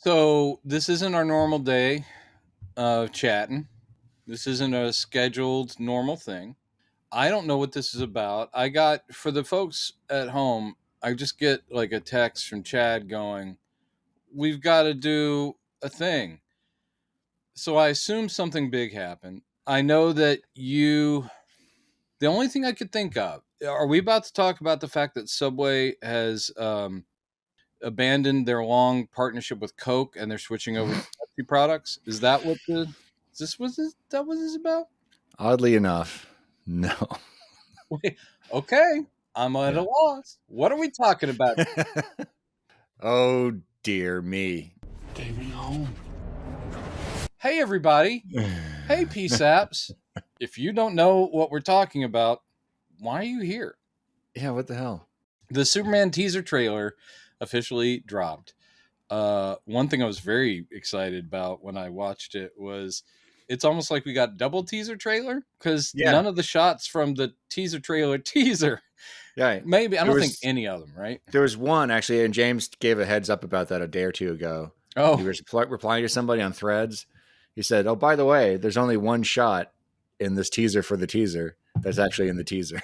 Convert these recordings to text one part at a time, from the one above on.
So this isn't our normal day of chatting. This isn't a scheduled normal thing. I don't know what this is about. I got, for the folks at home, I just get like a text from Chad going, "We've got to do a thing." So I assume something big happened. I know that the only thing I could think of, are we about to talk about the fact that Subway has abandoned their long partnership with Coke and they're switching over to Pepsi products? Is that what that was this about? Oddly enough, no. Wait, okay, I'm at a loss. What are we talking about? Oh dear me. Take me home. Hey everybody. Hey Saps. If you don't know what we're talking about, why are you here? Yeah, what the hell? The Superman teaser trailer officially dropped. One thing I was very excited about when I watched it was it's almost like we got double teaser trailer because none of the shots from the teaser trailer teaser. Yeah, maybe I don't think any of them. Right? There was one actually, and James gave a heads up about that a day or two ago. Oh, he was replying to somebody on Threads. He said, "Oh, by the way, there's only one shot in this teaser for the teaser that's actually in the teaser."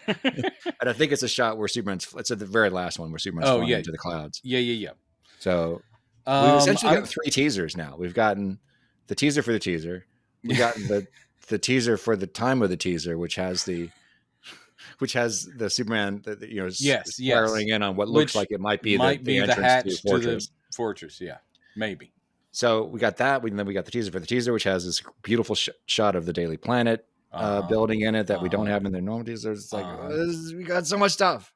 And I think it's a shot where it's at the very last one where Superman's flying into the clouds. Yeah. So we've essentially got 3 teasers now. We've gotten the teaser for the teaser. We've gotten the teaser for the time of the teaser, which has the Superman spiraling in on what looks like it might be the entrance to the fortress. Yeah, maybe. So we got that. Then we got the teaser for the teaser, which has this beautiful shot of the Daily Planet building in it that we don't have in the normal teasers. It's like we got so much stuff,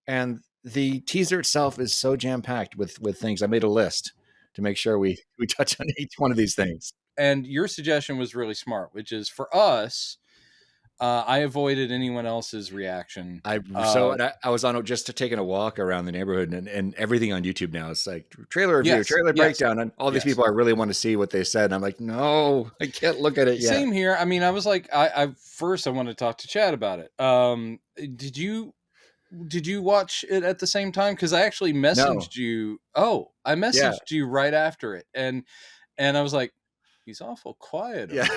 and the teaser itself is so jam packed with things. I made a list to make sure we touch on each one of these things. And your suggestion was really smart, which is for us. I avoided anyone else's reaction. I was on just taking a walk around the neighborhood, and everything on YouTube now is like trailer review, trailer breakdown, and all these people I really want to see what they said. And I'm like, no, I can't look at it yet. Same here. I mean, I was like, I want to talk to Chad about it. Did you watch it at the same time? Because I actually messaged you. Oh, I messaged you right after it, and I was like, he's awful quiet. Yeah,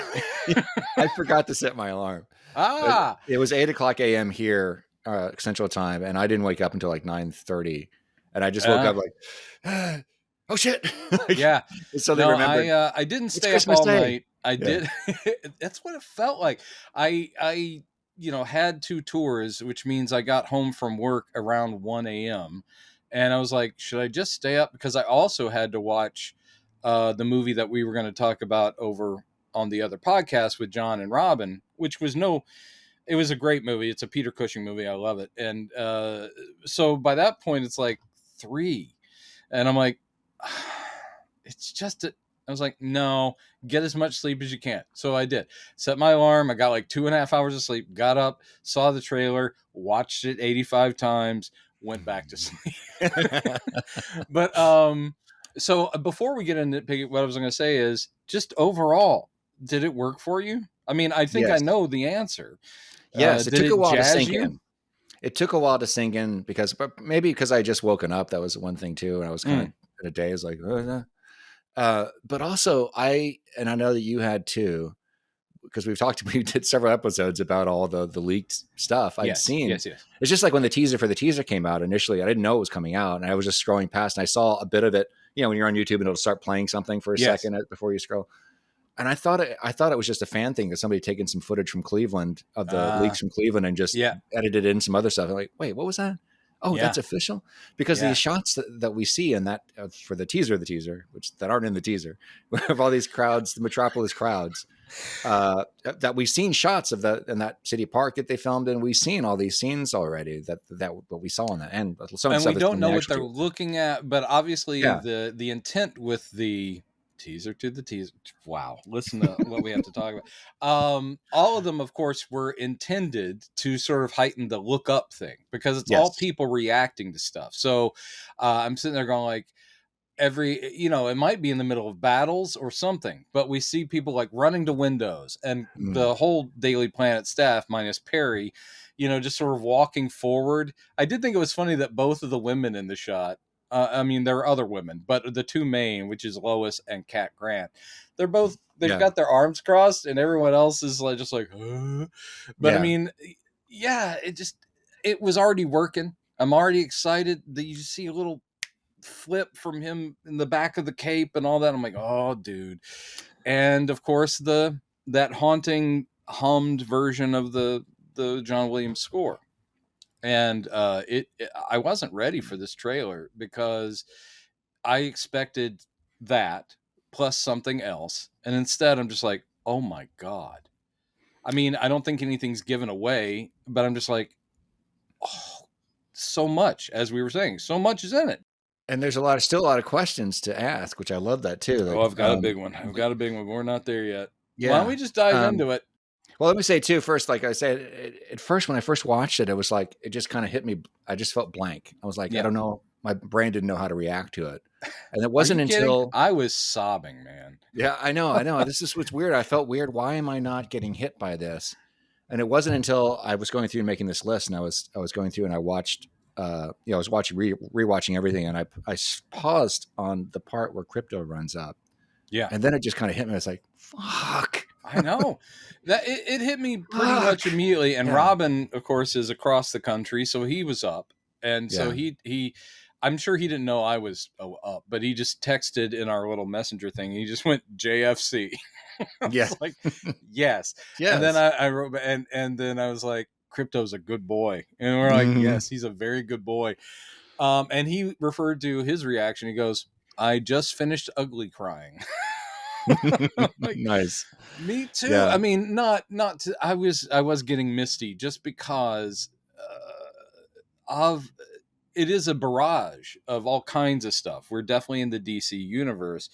I forgot to set my alarm. It was 8:00 a.m. here Central Time, and I didn't wake up until like 9:30, and I just woke up like, oh shit! Yeah. So they remembered. I didn't stay up all night. I did. That's what it felt like. I had 2 tours, which means I got home from work around 1 a.m. and I was like, should I just stay up? Because I also had to watch the movie that we were going to talk about over on the other podcast with John and Robin, which was it was a great movie. It's a Peter Cushing movie. I love it. And so by that point, it's like 3. And I'm like, it's just I was like, no, get as much sleep as you can. So I did. Set my alarm. I got like 2.5 hours of sleep, got up, saw the trailer, watched it 85 times, went back to sleep. But so before we get into what I was going to say is just overall, did it work for you? I mean, I think I know the answer. Yes, it took a while to sink in. It took a while to sink in because I just woken up. That was one thing too. And I was kind of in a daze like, but also I know that you had too, because we did several episodes about all the leaked stuff I'd seen. Yes. It's just like when the teaser for the teaser came out initially, I didn't know it was coming out. And I was just scrolling past and I saw a bit of it, when you're on YouTube and it'll start playing something for a second before you scroll. And I thought it was just a fan thing that somebody taken some footage from Cleveland of the leaks from Cleveland and just edited in some other stuff. I'm like, wait, what was that? Oh, that's official? Because the shots that we see in that for the teaser, which that aren't in the teaser, of all these crowds, the Metropolis crowds, that we've seen shots of in that city park that they filmed, and we've seen all these scenes already that what we saw on that end. And we don't know what they're looking at, but obviously the intent with the teaser to the teaser. Wow. Listen to what we have to talk about. All of them, of course, were intended to sort of heighten the look up thing because it's all people reacting to stuff. So I'm sitting there going like, it might be in the middle of battles or something, but we see people like running to windows and the whole Daily Planet staff minus Perry, just sort of walking forward. I did think it was funny that both of the women in the shot I mean, there are other women, but the two main, which is Lois and Cat Grant, they've Yeah. got their arms crossed, and everyone else is like just like, huh? But I Yeah. mean, yeah, it was already working. I'm already excited that you see a little flip from him in the back of the cape and all that. I'm like, oh, dude. And of course, that haunting hummed version of the John Williams score. And I wasn't ready for this trailer because I expected that plus something else, and instead I'm just like, oh my god. I mean, I don't think anything's given away, but I'm just like, oh, so much, as we were saying, so much is in it. And there's still a lot of questions to ask, which I love that too. Oh, Like, I've got a big one. I've got a big one. We're not there yet. Why don't yeah. we just dive into it? Well, let me say too, first, like I said, at first, when I first watched it, it was like, it just kind of hit me. I just felt blank. I was like, I don't know. My brain didn't know how to react to it. And it wasn't until I was sobbing, man. Yeah, I know. This is what's weird. I felt weird. Why am I not getting hit by this? And it wasn't until I was going through and making this list, and I was going through and I watched, I was watching rewatching everything, and I paused on the part where Krypto runs up. Yeah, and then it just kind of hit me. I was like, "Fuck!" I know that it hit me pretty much immediately. And Robin, of course, is across the country, so he was up, and so he. I'm sure he didn't know I was up, but he just texted in our little messenger thing. He just went JFC. Yeah, like yes. And then I wrote, and then I was like, Krypto's a good boy, and we're like, yes, he's a very good boy. And he referred to his reaction. He goes, I just finished ugly crying. Like, nice. Me too. Yeah. I mean, not to, I was getting misty just because of it is a barrage of all kinds of stuff. We're definitely in the DC universe.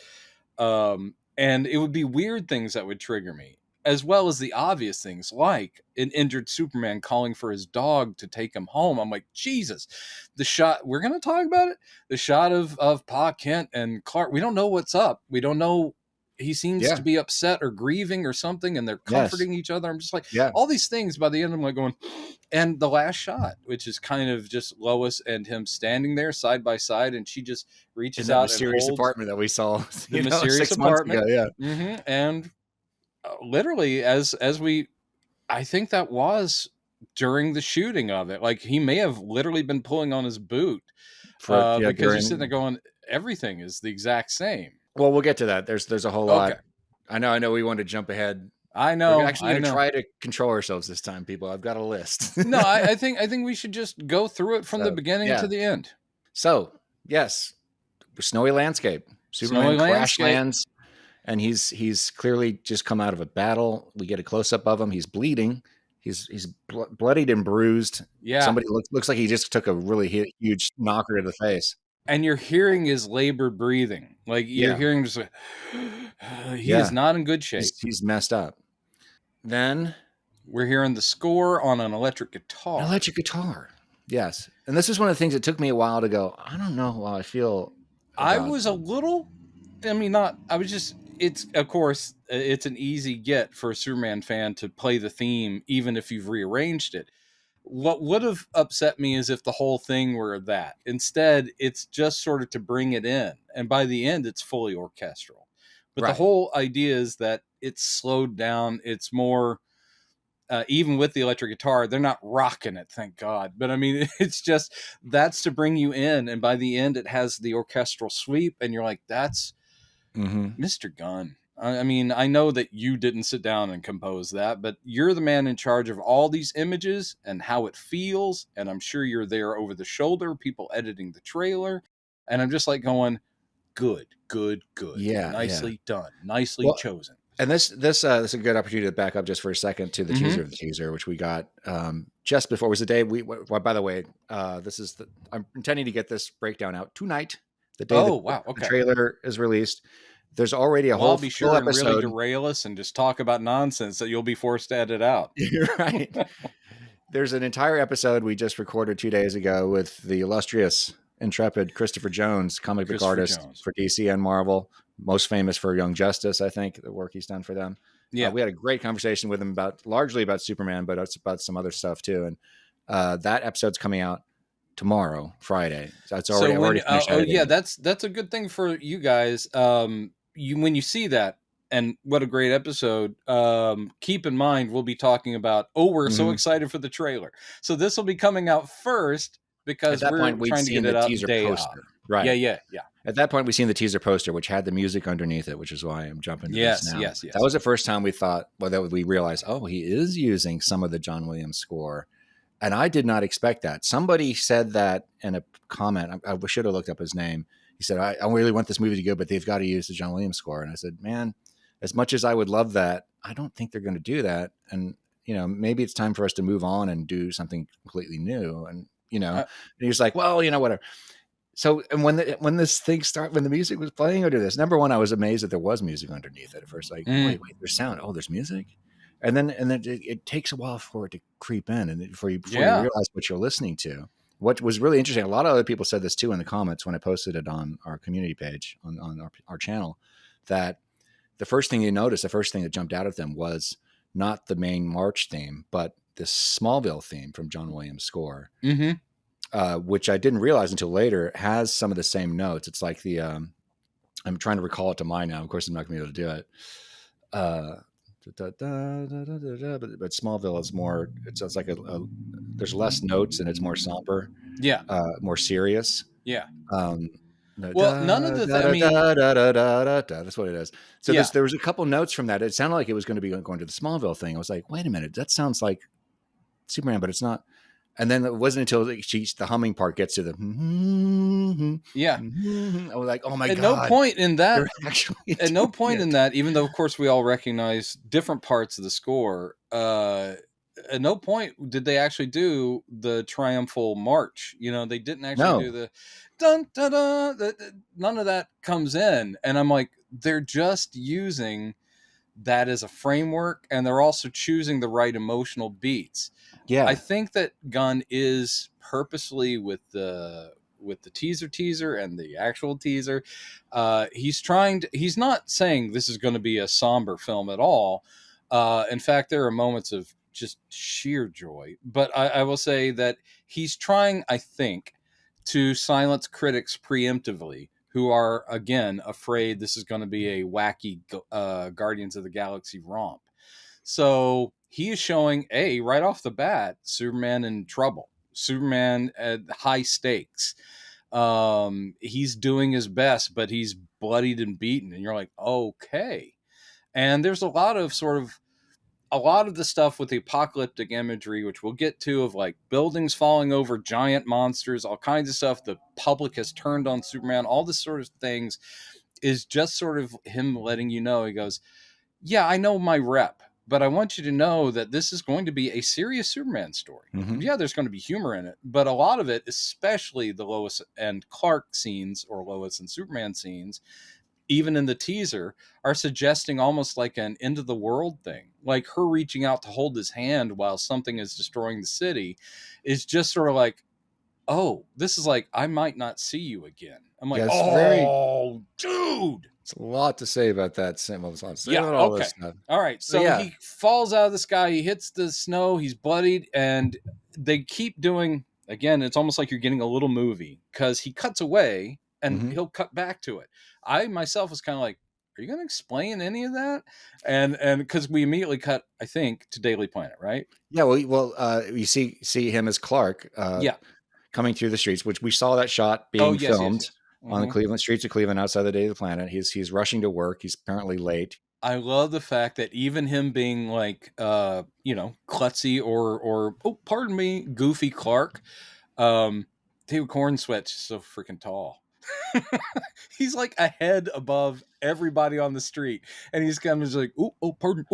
And it would be weird things that would trigger me, as well as the obvious things like an injured Superman calling for his dog to take him home. I'm like, Jesus, the shot, we're going to talk about it. The shot of Pa Kent and Clark. We don't know what's up. We don't know. He seems to be upset or grieving or something, and they're comforting each other. I'm just like, all these things by the end, I'm like going, and the last shot, which is kind of just Lois and him standing there side by side, and she just reaches out and holds the mysterious apartment that we saw. The mysterious apartment. Ago, and literally, as we, I think that was during the shooting of it. Like, he may have literally been pulling on his boot because he's sitting there going, everything is the exact same. Well, we'll get to that. There's a whole lot. I know we want to jump ahead. I know. We're actually going to try to control ourselves this time, people. I've got a list. No, I think we should just go through it from the beginning to the end. So, yes, snowy landscape. Superman crash lands, and he's clearly just come out of a battle. We get a close up of him. He's bleeding. He's bloodied and bruised. Yeah, somebody looks like he just took a really huge knocker to the face. And you're hearing his labored breathing. Like, you're hearing just like, he is not in good shape. He's messed up. Then we're hearing the score on an electric guitar. An electric guitar. Yes. And this is one of the things that took me a while to go, I don't know how I feel. I was a little, it's, of course, it's an easy get for a Superman fan to play the theme, even if you've rearranged it. What would have upset me is if the whole thing were that. Instead, it's just sort of to bring it in. And by the end, it's fully orchestral. But the whole idea is that it's slowed down. It's more, even with the electric guitar, they're not rocking it, thank God. But I mean, it's just, that's to bring you in. And by the end, it has the orchestral sweep. And you're like, that's Mr. Gunn. I mean, I know that you didn't sit down and compose that, but you're the man in charge of all these images and how it feels. And I'm sure you're there over the shoulder, people editing the trailer. And I'm just like going, good. Yeah. Nicely done. Nicely chosen. And this is a good opportunity to back up just for a second to the teaser of the teaser, which we got just before. It was the day by the way, I'm intending to get this breakdown out tonight. The day the trailer is released. There's already a whole I'll be sure and episode. Really derail us and just talk about nonsense that you'll be forced to edit out. You're right. There's an entire episode we just recorded 2 days ago with the illustrious, intrepid Christopher Jones, comic book artist for DC and Marvel, most famous for Young Justice, I think, the work he's done for them. Yeah, we had a great conversation with him largely about Superman, but it's about some other stuff too. And that episode's coming out tomorrow, Friday. So it's So already I've when already finished editing yeah, it. that's a good thing for you guys. You when you see that, and what a great episode. Keep in mind we'll be talking about. Oh, we're so Mhm. excited for the trailer. So this will be coming out first At because that we're point, we'd trying to seen get the it out teaser day of. poster. Yeah, Right. yeah, yeah. At that point, we'd seen the teaser poster, which had the music underneath it, which is why I'm jumping to this Yes, now. yes, That yes. was the first time we thought, well, that we realized, oh, he is using some of the John Williams score. And I did not expect that. Somebody said that in a comment. I should have looked up his name. He said, I really want this movie to go, but they've got to use the John Williams score. And I said, man, as much as I would love that, I don't think they're going to do that. And, maybe it's time for us to move on and do something completely new. And, and he was like, well, whatever. So, and when when the music was playing under this, number one, I was amazed that there was music underneath it at first. Like, wait, there's sound. Oh, there's music. And then it takes a while for it to creep in, and before you realize what you're listening to. What was really interesting, a lot of other people said this too in the comments when I posted it on our community page on our channel, that the first thing that jumped out at them was not the main March theme, but this Smallville theme from John Williams' score. Mm-hmm. Which I didn't realize until later, has some of the same notes. It's like the I'm trying to recall it to mind now. Of course, I'm not going to be able to do it. But Smallville is more. It's like there's less notes and it's more somber. Yeah. More serious. Yeah. Well, none of the. That's what it is. So there was a couple notes from that. It sounded like it was going to be going to the Smallville thing. I was like, wait a minute, that sounds like Superman, but it's not. And then it wasn't until the humming part gets to the I was like, oh my god! No point in that. At no point in that, even though of course we all recognize different parts of the score. At no point did they actually do the triumphal march. They didn't actually do the dun dun dun. None of that comes in, and I'm like, they're just using that as a framework, and they're also choosing the right emotional beats. Yeah, I think that Gunn is purposely with the teaser and the actual teaser. He's not saying this is going to be a somber film at all. In fact, there are moments of just sheer joy. But I will say that he's trying, I think, to silence critics preemptively who are, again, afraid this is going to be a wacky Guardians of the Galaxy romp. So he is showing, right off the bat, Superman in trouble. Superman at high stakes. He's doing his best, but he's bloodied and beaten. And you're like, okay. And there's a lot of the stuff with the apocalyptic imagery, which we'll get to, of like buildings falling over, giant monsters, all kinds of stuff. The public has turned on Superman. All this sort of things is just sort of him letting you know. He goes, yeah, I know my rep, but I want you to know that this is going to be a serious Superman story. Mm-hmm. Yeah, there's going to be humor in it, but a lot of it, especially the Lois and Clark scenes or Lois and Superman scenes, even in the teaser, are suggesting almost like an end of the world thing. Like her reaching out to hold his hand while something is destroying the city is just sort of like, oh, this is like, I might not see you again. I'm like, dude. It's a lot to say about that. Okay. All right. So he falls out of the sky. He hits the snow. He's bloodied. And they keep doing, again, it's almost like you're getting a little movie because he cuts away and he'll cut back to it. I myself was kind of like, are you going to explain any of that? And because we immediately cut, I think, to Daily Planet, right? Yeah. Well, you see him as Clark. Coming through the streets, which we saw that shot being filmed. Yes. On the Cleveland streets of Cleveland outside the Daily Planet. He's rushing to work. He's apparently late. I love the fact that even him being like, klutzy or pardon me, goofy Clark, David Cornsweat's so freaking tall. He's like a head above everybody on the street. And he's kind of just like, pardon,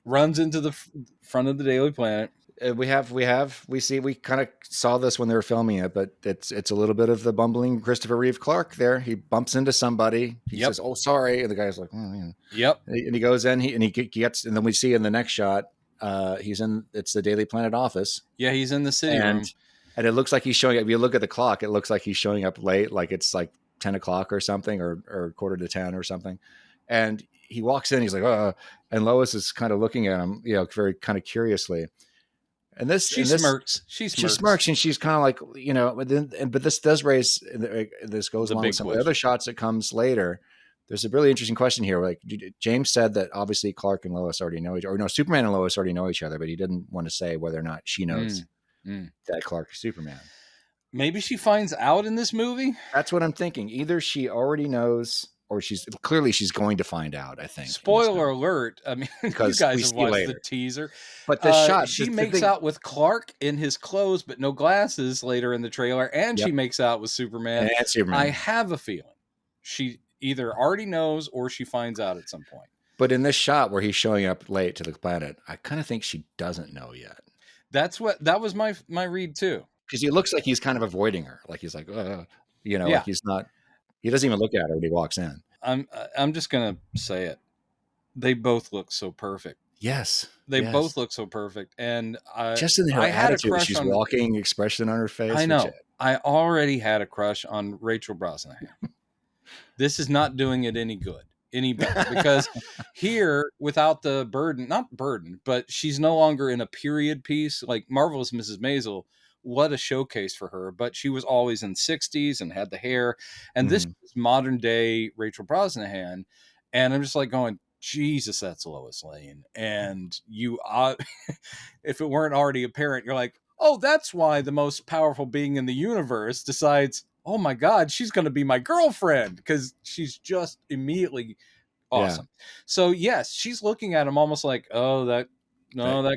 runs into the front of the Daily Planet. We kind of saw this when they were filming it, but it's a little bit of the bumbling Christopher Reeve Clark there. He bumps into somebody. He says, "Oh, sorry," and the guy's like, "Oh, yeah." Yep. And he goes in. He gets, and then we see in the next shot, it's the Daily Planet office. Yeah, he's in the city room, and it looks like he's showing up. If you look at the clock, it looks like he's showing up late, like it's like 10 o'clock or something, or quarter to 10 or something. And he walks in. He's like, and Lois is kind of looking at him, very kind of curiously. And this, she and this, smirks. She she smirks. smirks, and she's kind of like, but this does raise, this goes The along big with some of question. the other shots that comes later. There's a really interesting question here. Like James said that obviously Clark and Lois already know each other, or no, Superman and Lois already know each other, but he didn't want to say whether or not she knows that Clark is Superman. Maybe she finds out in this movie. That's what I'm thinking. Either she already knows, or she's going to find out. I think. Spoiler alert. I mean, you Because we guys have see watched later. the teaser. But the shot, she the makes thing, out with Clark in his clothes, but no glasses later in the trailer. And she makes out with Superman. and Superman. I have a feeling she either already knows or she finds out at some point. But in this shot where he's showing up late to the planet, I kind of think she doesn't know yet. That was my read too. Because he looks like he's kind of avoiding her. Like he's like, like he's not, he doesn't even look at her when he walks in. I'm just going to say it. They both look so perfect. Yes. They both look so perfect. And just in her attitude, she's walking, expression on her face. I know. I already had a crush on Rachel Brosnahan. This is not doing it any better, because here, without the not burden, but she's no longer in a period piece like Marvelous Mrs. Maisel. What a showcase for her. But she was always in 60s and had the hair. And this is modern day Rachel Brosnahan. And I'm just like going, Jesus, that's Lois Lane. And you, if it weren't already apparent, you're like, oh, that's why the most powerful being in the universe decides, oh my God, she's going to be my girlfriend, because she's just immediately awesome. Yeah. So yes, she's looking at him almost like, oh, that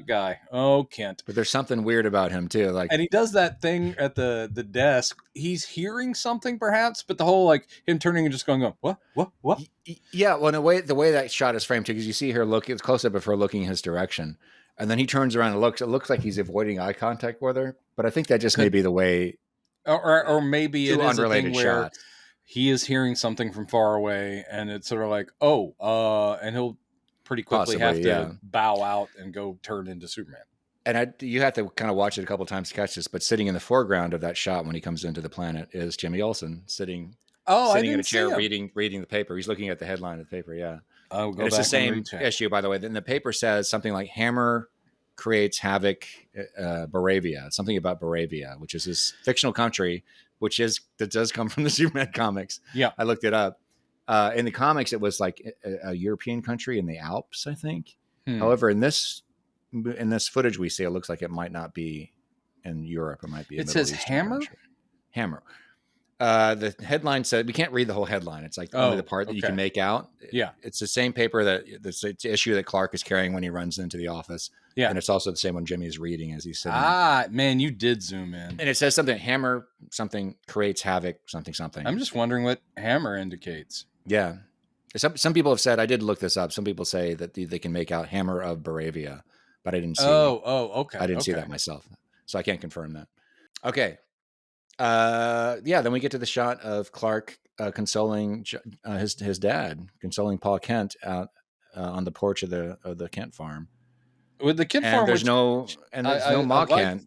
guy. Oh, Kent. But there's something weird about him too. Like, and he does that thing at the desk. He's hearing something perhaps, but the whole like him turning and just going, what? Yeah. Well, in the way that shot is framed too, because you see her look, it's close up of her looking his direction. And then he turns around and looks, it looks like he's avoiding eye contact with her. But I think that just may be the way. Or maybe it is a thing where shots. He is hearing something from far away, and it's sort of like, and he'll pretty quickly have to bow out and go turn into Superman. And you have to kind of watch it a couple of times to catch this, but sitting in the foreground of that shot when he comes into the planet is Jimmy Olsen sitting in a chair reading the paper. He's looking at the headline of the paper. Yeah. And it's the same issue, by the way. Then the paper says something like Hammer creates havoc, Baravia, something about Baravia, which is this fictional country, that does come from the Superman comics. Yeah. I looked it up. In the comics, it was like a European country in the Alps, I think. However, in this footage we see, it looks like it might not be in Europe. It might be. It says Hammer. Country. Hammer. The headline said, we can't read the whole headline. It's like only the part that you can make out. Yeah. It's the same paper it's issue that Clark is carrying when he runs into the office. Yeah. And it's also the same one Jimmy is reading as he's sitting. Man, you did zoom in. And it says something, Hammer, something creates havoc, something. I'm just wondering what Hammer indicates. Yeah. Some people have said, I did look this up. Some people say that they can make out Hammer of Baravia, but I didn't see. Okay. I didn't see that myself. So I can't confirm that. Okay. Then we get to the shot of Clark consoling his dad, consoling Paul Kent out on the porch of the Kent farm. With the Kent farm, there's no Ma Kent.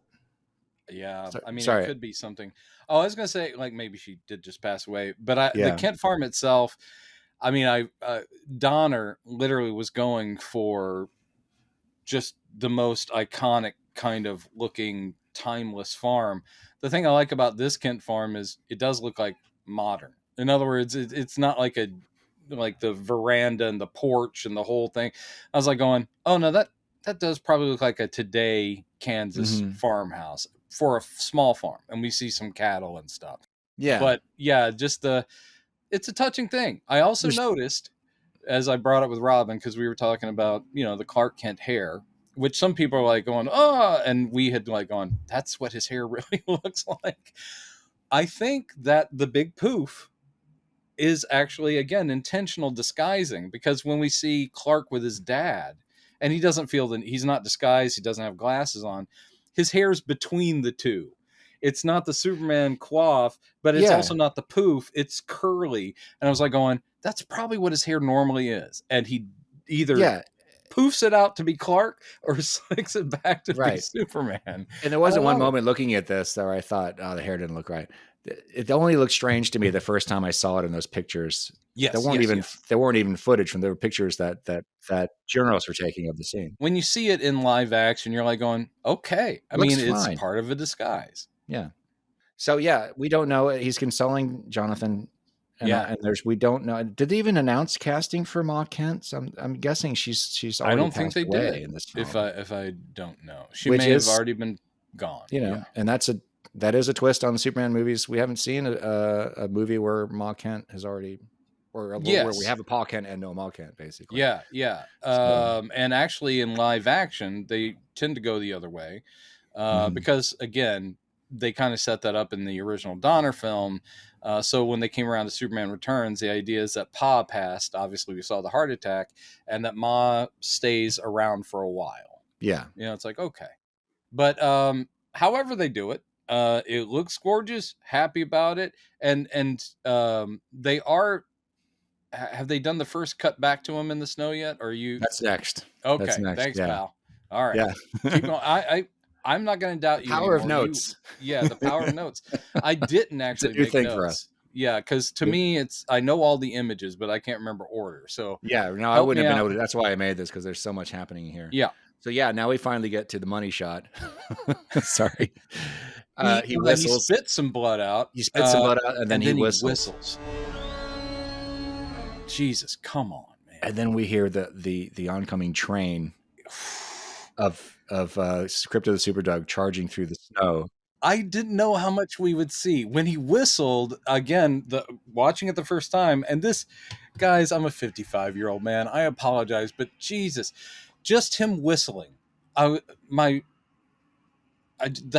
Yeah, I mean, it could be something. Oh, I was gonna say, like, maybe she did just pass away, but the Kent farm itself. I mean, Donner literally was going for just the most iconic kind of looking timeless farm. The thing I like about this Kent farm is it does look like modern. In other words, it's not like the veranda and the porch and the whole thing. I was like going, oh no, that does probably look like a today Kansas farmhouse for a small farm. And we see some cattle and stuff. Yeah. But yeah, it's a touching thing. I also noticed, as I brought up with Robin, because we were talking about, the Clark Kent hair, which some people are like going, and we had like gone, that's what his hair really looks like. I think that the big poof is actually, again, intentional disguising, because when we see Clark with his dad, and he doesn't feel that he's not disguised, he doesn't have glasses on, his hair's between the two. It's not the Superman coif, but it's also not the poof. It's curly. And I was like going, that's probably what his hair normally is. And he either poofs it out to be Clark or slicks it back to be Superman. And there wasn't one moment looking at this where I thought, the hair didn't look right. it only looked strange to me the first time I saw it in those pictures. Yes, there weren't even footage from the pictures that journalists were taking of the scene. When you see it in live action, you're like going, okay. I mean, it's fine. part of a disguise. Yeah. So yeah, we don't know. He's consoling Jonathan. And we don't know. Did they even announce casting for Ma Kent? So I'm guessing she's already I don't think they did in this film. If I don't know, she Which may have already been gone. And that is a twist on the Superman movies. We haven't seen a movie where Ma Kent has already, where we have a Pa Kent and no Ma Kent, basically. Yeah. And actually, in live action, they tend to go the other way because, again, they kind of set that up in the original Donner film. So when they came around to Superman Returns, the idea is that Pa passed. Obviously, we saw the heart attack, and that Ma stays around for a while. Yeah. It's like, okay. But however they do it, it looks gorgeous, happy about it. And they are... Have they done the first cut back to him in the snow yet? Or you? That's next. Okay. That's next. Thanks, pal. All right. Yeah. Keep going. I'm not going to doubt you. Power of notes. The power of notes. I didn't actually make notes. For us. Yeah, because to me, I know all the images, but I can't remember order. So yeah, no, I wouldn't have been able to. That's why I made this, because there's so much happening here. Yeah. So yeah, now we finally get to the money shot. Sorry. He spits some blood out. He spits some blood out, and then he whistles. Jesus, come on, man! And then we hear the oncoming train of Krypto the Superdog charging through the snow. I didn't know how much we would see when he whistled again. Watching it the first time, and this, guys, I'm a 55-year-old man. I apologize, but Jesus, just him whistling, the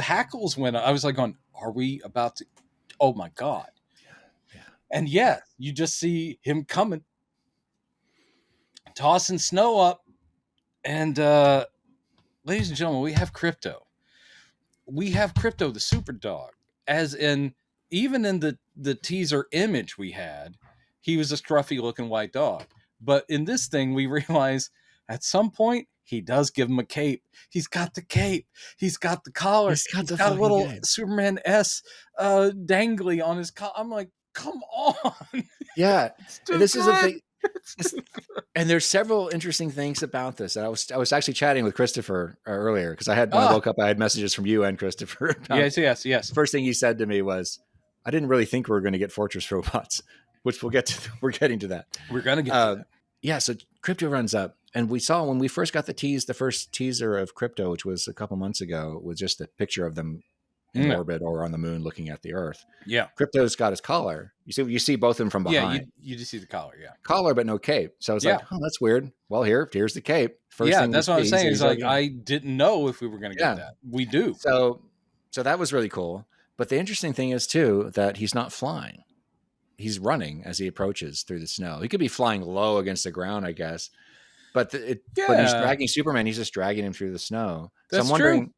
hackles went. I was like, going, are we about to? Oh my God! Yeah. And yeah, you just see him coming, tossing snow up, and ladies and gentlemen, we have Krypto. We have Krypto the Superdog, as in, even in the teaser image we had, he was a scruffy looking white dog. But in this thing, we realize at some point he does give him a cape. He's got the cape. He's got the collar. He's got a little Superman S dangly on his collar. I'm like, come on. Yeah. And this is the thing. And there's several interesting things about this. And I was actually chatting with Christopher earlier, because when I woke up, I had messages from you and Christopher. Yes. First thing he said to me was, I didn't really think we were going to get Fortress robots, which we'll get to. We're getting to that. We're going to get to that. Yeah. So Krypto runs up, and we saw when we first got the first teaser of Krypto, which was a couple months ago, was just a picture of them in orbit or on the moon looking at the Earth. Yeah. Krypto's got his collar. You see both of them from behind. Yeah, you just see the collar, Collar, but no cape. So I was like, oh, that's weird. Well, here's the cape. First thing that's what I'm saying. Is like, I didn't know if we were going to get that. We do. So that was really cool. But the interesting thing is, too, that he's not flying. He's running as he approaches through the snow. He could be flying low against the ground, I guess. But when he's dragging Superman, he's just dragging him through the snow. So I'm wondering,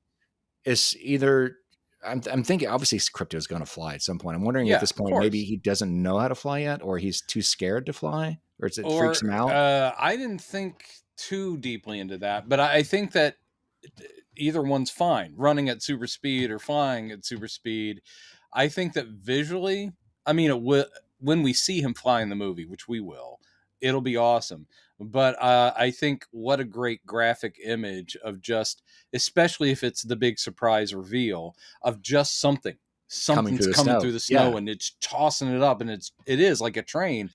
is either... I'm thinking, obviously, Krypto's going to fly at some point. I'm wondering at this point, maybe he doesn't know how to fly yet, or he's too scared to fly, or freaks him out. I didn't think too deeply into that, but I think that either one's fine, running at super speed or flying at super speed. I think that visually, I mean, when we see him fly in the movie, which we will, it'll be awesome. But I think what a great graphic image of just, especially if it's the big surprise reveal of just something's coming through the snow and it's tossing it up, and it is like a train.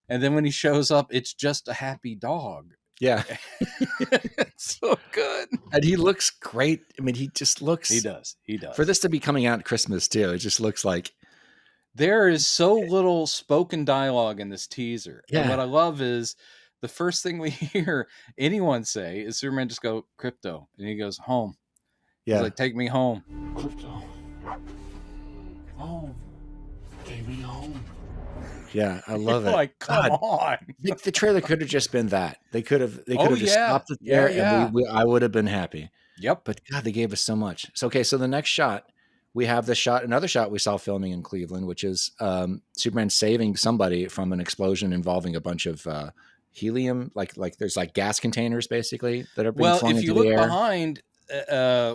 And then when he shows up, it's just a happy dog. Yeah. It's so good. And he looks great. I mean, he just looks. He does. For this to be coming out at Christmas too, it just looks like. There is so little spoken dialogue in this teaser. Yeah. And what I love is, the first thing we hear anyone say is Superman just go, Krypto. And he goes, home. Yeah. He's like, take me home. Krypto. Home. Take me home. Yeah, I love it. Like, come on. The trailer could have just been that. They could have just stopped it there, and I would have been happy. Yep. But God, they gave us so much. So the next shot, we have another shot we saw filming in Cleveland, which is Superman saving somebody from an explosion involving a bunch of helium, like there's like gas containers basically that are being flung into the air. If you look behind,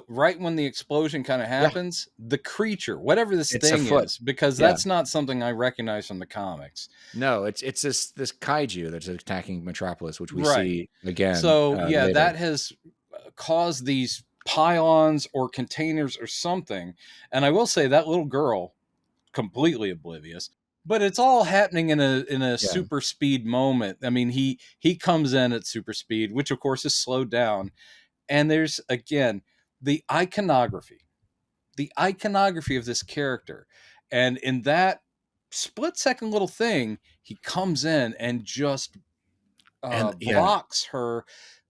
right when the explosion kind of happens, the creature, whatever this It's a thing foot. is, because Yeah. that's not something I recognize from the comics. No, it's this kaiju that's attacking Metropolis, which we Right. see again. So later. that has caused these pylons or containers or something. And I will say that little girl, completely oblivious, but it's all happening in a super speed moment. I mean, he comes in at super speed, which of course is slowed down. And there's again the iconography of this character. And in that split second little thing, he comes in and just blocks her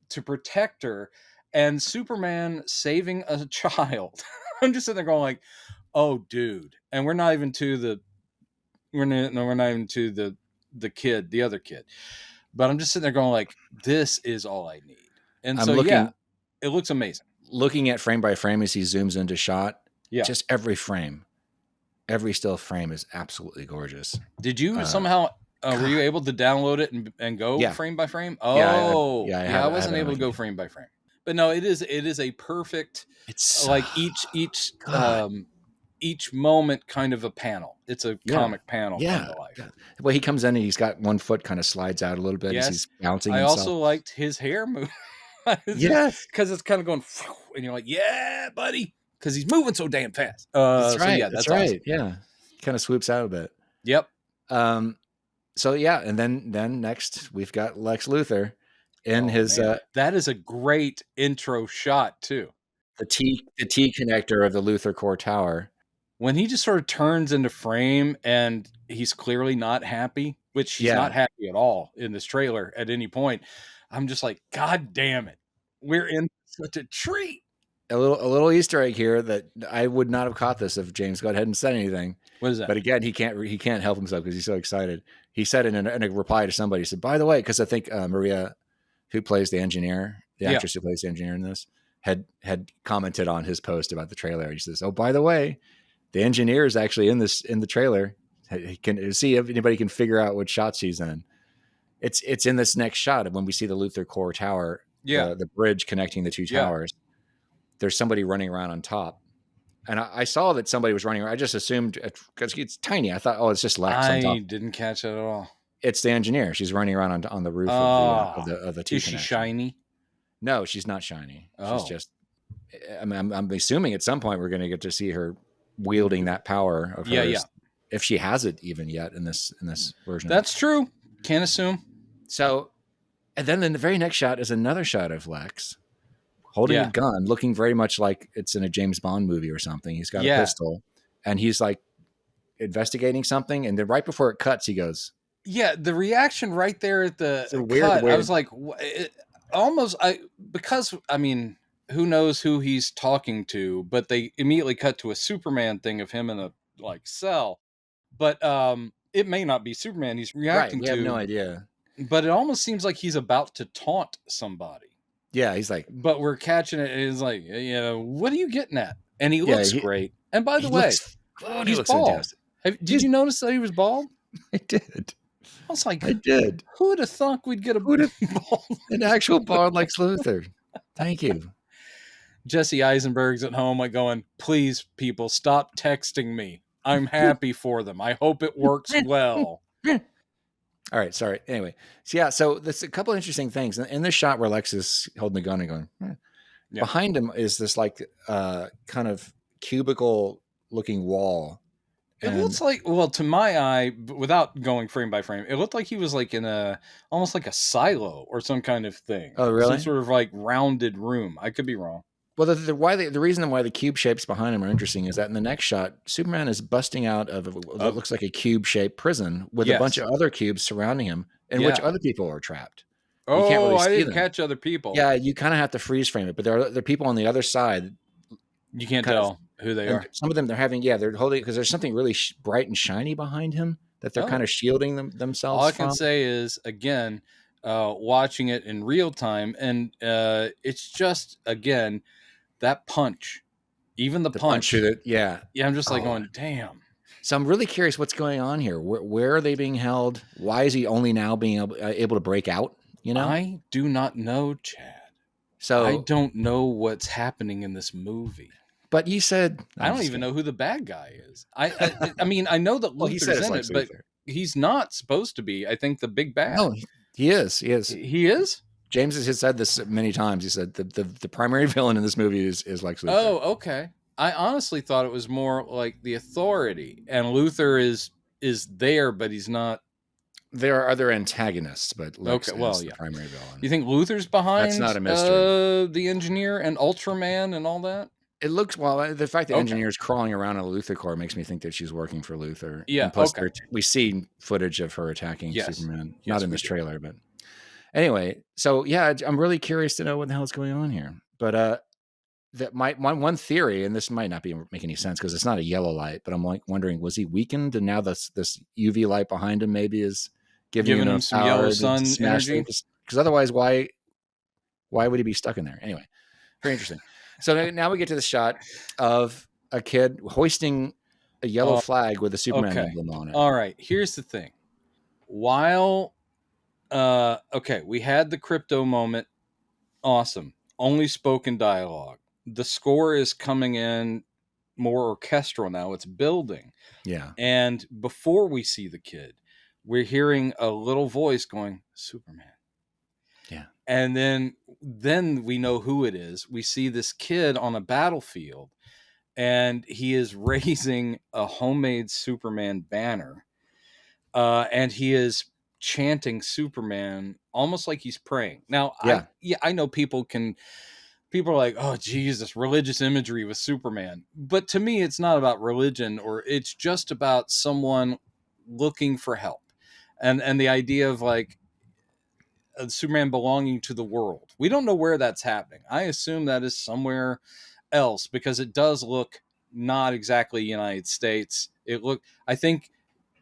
to protect her, and Superman saving a child. I'm just sitting there going like, oh dude. And we're not even to the kid, the other kid. But I'm just sitting there going like, this is all I need. And so it looks amazing. Looking at frame by frame as he zooms into shot, just every frame, every still frame is absolutely gorgeous. Did you somehow were you able to download it and go frame by frame? Oh, I wasn't able to go frame by frame. But no, it is a perfect. It's like each moment kind of a panel. It's a comic panel come to life. Yeah. Well, he comes in and he's got one foot kind of slides out a little bit as he's bouncing himself. I also liked his hair move. Yes, because it's kind of going, and you're like, yeah, buddy, because he's moving so damn fast. That's right. So that's right. Awesome. Yeah, kind of swoops out a bit. Yep. So yeah, and then next we've got Lex Luthor in his. That is a great intro shot too. The T connector of the Luthor core tower. When he just sort of turns into frame and he's clearly not happy, which he's not happy at all in this trailer at any point. I'm just like, God damn it. We're in such a treat. A little Easter egg here that I would not have caught this if James go ahead and said anything. What is that? But again, he can't help himself because he's so excited. He said in a reply to somebody, he said, by the way, because I think Maria, who plays the engineer, the actress who plays the engineer in this, had commented on his post about the trailer. He says, oh, by the way, the engineer is actually in the trailer. He can see if anybody can figure out what shot she's in. It's in this next shot when we see the Luthor core tower, the bridge connecting the two towers. There's somebody running around on top. And I saw that somebody was running around. I just assumed, because it's tiny, I thought, oh, it's just Lex on top. I didn't catch it at all. It's the engineer. She's running around on the roof of the T connection. Is she shiny? No, she's not shiny. Oh. She's just, I'm assuming at some point we're going to get to see her wielding that power of hers. If she has it even yet in this version. That's true. Can't assume. So, and then in the very next shot is another shot of Lex holding a gun, looking very much like it's in a James Bond movie or something. He's got a pistol and he's like investigating something. And then right before it cuts, he goes, the reaction right there at the cut, I was like, because who knows who he's talking to, but they immediately cut to a Superman thing of him in a cell. But it may not be Superman he's reacting to. We have no idea. But it almost seems like he's about to taunt somebody. Yeah, he's like... But we're catching it. It's like, what are you getting at? And he looks great. And by the way, he's bald. Did you notice that he was bald? I did. I was like, I did. Who would have thought we'd get an actual bald Lex Luthor? Thank you. Jesse Eisenberg's at home like going, please, people, stop texting me. I'm happy for them. I hope it works well. All right, sorry. Anyway, so there's a couple of interesting things. In this shot where Lex is holding the gun and going, behind him is this kind of cubicle looking wall. It looks like, to my eye, without going frame by frame, it looked like he was like in almost like a silo or some kind of thing. Oh, really? Some sort of like rounded room. I could be wrong. Well, the reason why the cube shapes behind him are interesting is that in the next shot, Superman is busting out of what looks like a cube-shaped prison with a bunch of other cubes surrounding him, in which other people are trapped. You can't really see them. Catch other people. Yeah, you kind of have to freeze frame it, but there are people on the other side. You can't tell who they are. Some of them they're holding because there's something really bright and shiny behind him that they're kind of shielding themselves. All I can say is, again, watching it in real time, and it's just, again, that punch, even the punch. I'm just like going, damn. So I'm really curious what's going on here. Where are they being held? Why is he only now being able to break out? I do not know, Chad. So I don't know what's happening in this movie. But you said I don't even know who the bad guy is. I mean, I know that Well, he said Luthor's it's in Lex it, but Luthor. he's not supposed to be. I think the big bad. No, he is. He is. He is. James has said this many times. He said the primary villain in this movie is Lex Luthor. Oh, okay. I honestly thought it was more like the Authority, and Luthor is there, but he's not. There are other antagonists, but Lex Okay, well, is the yeah. primary villain. You think Luthor's behind? That's not a mystery. The Engineer and Ultraman and all that. It looks the fact that Okay. Engineer's crawling around in a Luthor core makes me think that she's working for Luthor. Yeah, And plus, okay. we see footage of her attacking Yes. Superman. Yes, Not in we this do. trailer, but anyway. So yeah, I'm really curious to know what the hell is going on here. But that my one theory, and this might not make any sense because it's not a yellow light, but I'm like wondering, was he weakened, and now this UV light behind him maybe is giving him some yellow sun energy? Because otherwise, why would he be stuck in there anyway? Very interesting. So now we get to the shot of a kid hoisting a yellow flag with a Superman emblem on it. All right. Here's the thing. While we had the Krypto moment. Awesome. Only spoken dialogue. The score is coming in more orchestral now. It's building. Yeah. And before we see the kid, we're hearing a little voice going, Superman. Yeah. And then we know who it is. We see this kid on a battlefield, and he is raising a homemade Superman banner. And he is chanting Superman almost like he's praying. Now, I know people are like, oh, Jesus, religious imagery with Superman. But to me, it's not about religion, or it's just about someone looking for help. And the idea of like Superman belonging to the world. We don't know where that's happening. I assume that is somewhere else because it does look not exactly United States. I think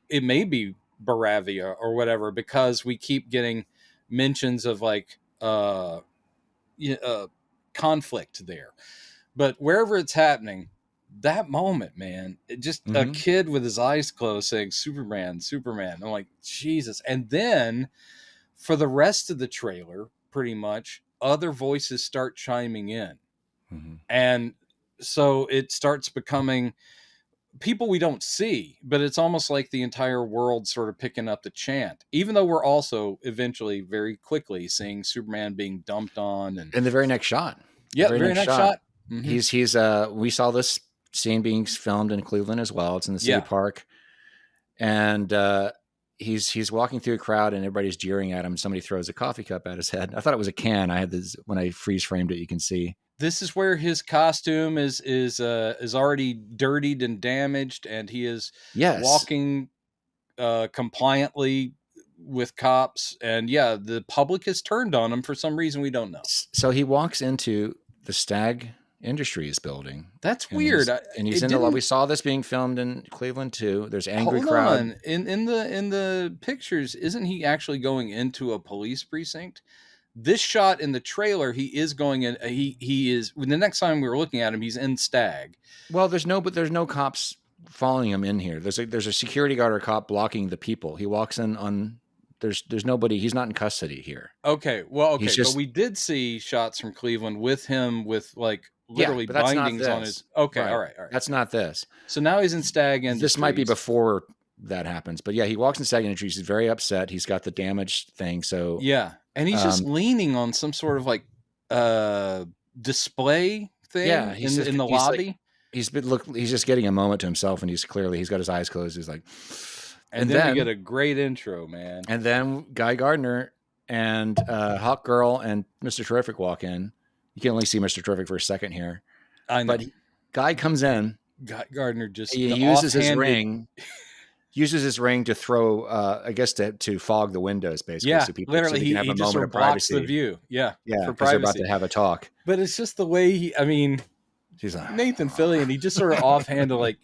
it may be Baravia or whatever, because we keep getting mentions of like conflict there. But wherever it's happening, that moment, man, a kid with his eyes closed saying Superman, Superman. I'm like, Jesus. And then for the rest of the trailer, pretty much other voices start chiming in. And so it starts becoming people we don't see, but it's almost like the entire world sort of picking up the chant, even though we're also eventually very quickly seeing Superman being dumped on. And in the very next shot. Yeah, very next shot. Mm-hmm. We saw this scene being filmed in Cleveland as well. It's in the city park. And he's walking through a crowd and everybody's jeering at him. Somebody throws a coffee cup at his head. I thought it was a can. I had this when I freeze framed it, you can see. This is where his costume is already dirtied and damaged, and he is walking compliantly with cops. And the public has turned on him for some reason we don't know. So he walks into the Stag Industries building. That's weird. He's in the lobby. We saw this being filmed in Cleveland too. There's angry crowd. On. In the pictures, isn't he actually going into a police precinct? This shot in the trailer, he is going in. He is. The next time we were looking at him, he's in Stag. Well, there's no cops following him in here. There's a security guard or cop blocking the people. He walks in on. There's nobody. He's not in custody here. Okay. Well, okay. But we did see shots from Cleveland with him with like literally bindings on his. Okay. Right. All right. That's not this. So now he's in Stag Industries. This might be before that happens, but he walks in Stag Industries. He's very upset. He's got the damaged thing. So and he's just leaning on some sort of like display thing in the lobby. Like, he's just getting a moment to himself, and he's got his eyes closed. He's like, and then we get a great intro, man. And then Guy Gardner and Hawk Girl and Mr. Terrific walk in. You can only see Mr. Terrific for a second here. I know. But Guy comes in. Gardner just uses his ring. Uses his ring to throw, I guess, to fog the windows, basically. So people literally, he have a moment of privacy. Blocks the view. Yeah, because they're about to have a talk. But it's just the way he's like, Nathan Fillion, he just sort of offhand to like,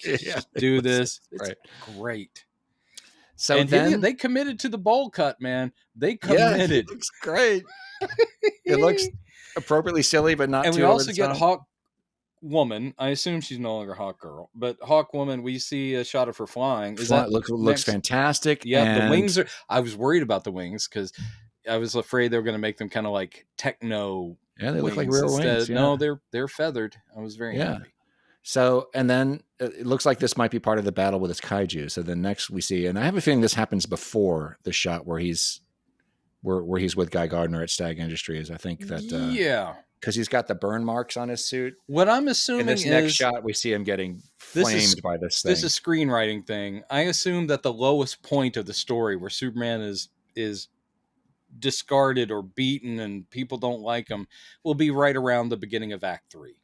do this. It's great. So and then they committed to the bowl cut, man. They committed. It looks great. It looks appropriately silly, but not. And too we also get Hawk Woman. I assume she's no longer Hawk Girl, but Hawk Woman. We see a shot of her flying. Looks fantastic. Yeah, the wings are. I was worried about the wings because I was afraid they were going to make them kind of like techno Yeah, they look like wings real instead. wings. Yeah. No, they're feathered. I was very happy. So, and then it looks like this might be part of the battle with this kaiju. So then next we see, and I have a feeling this happens before the shot where he's with Guy Gardner at Stag Industries. I think that because he's got the burn marks on his suit. What I'm assuming in this next shot, we see him getting flamed by this thing. This is a screenwriting thing. I assume that the lowest point of the story, where Superman is discarded or beaten and people don't like him, will be right around the beginning of Act 3.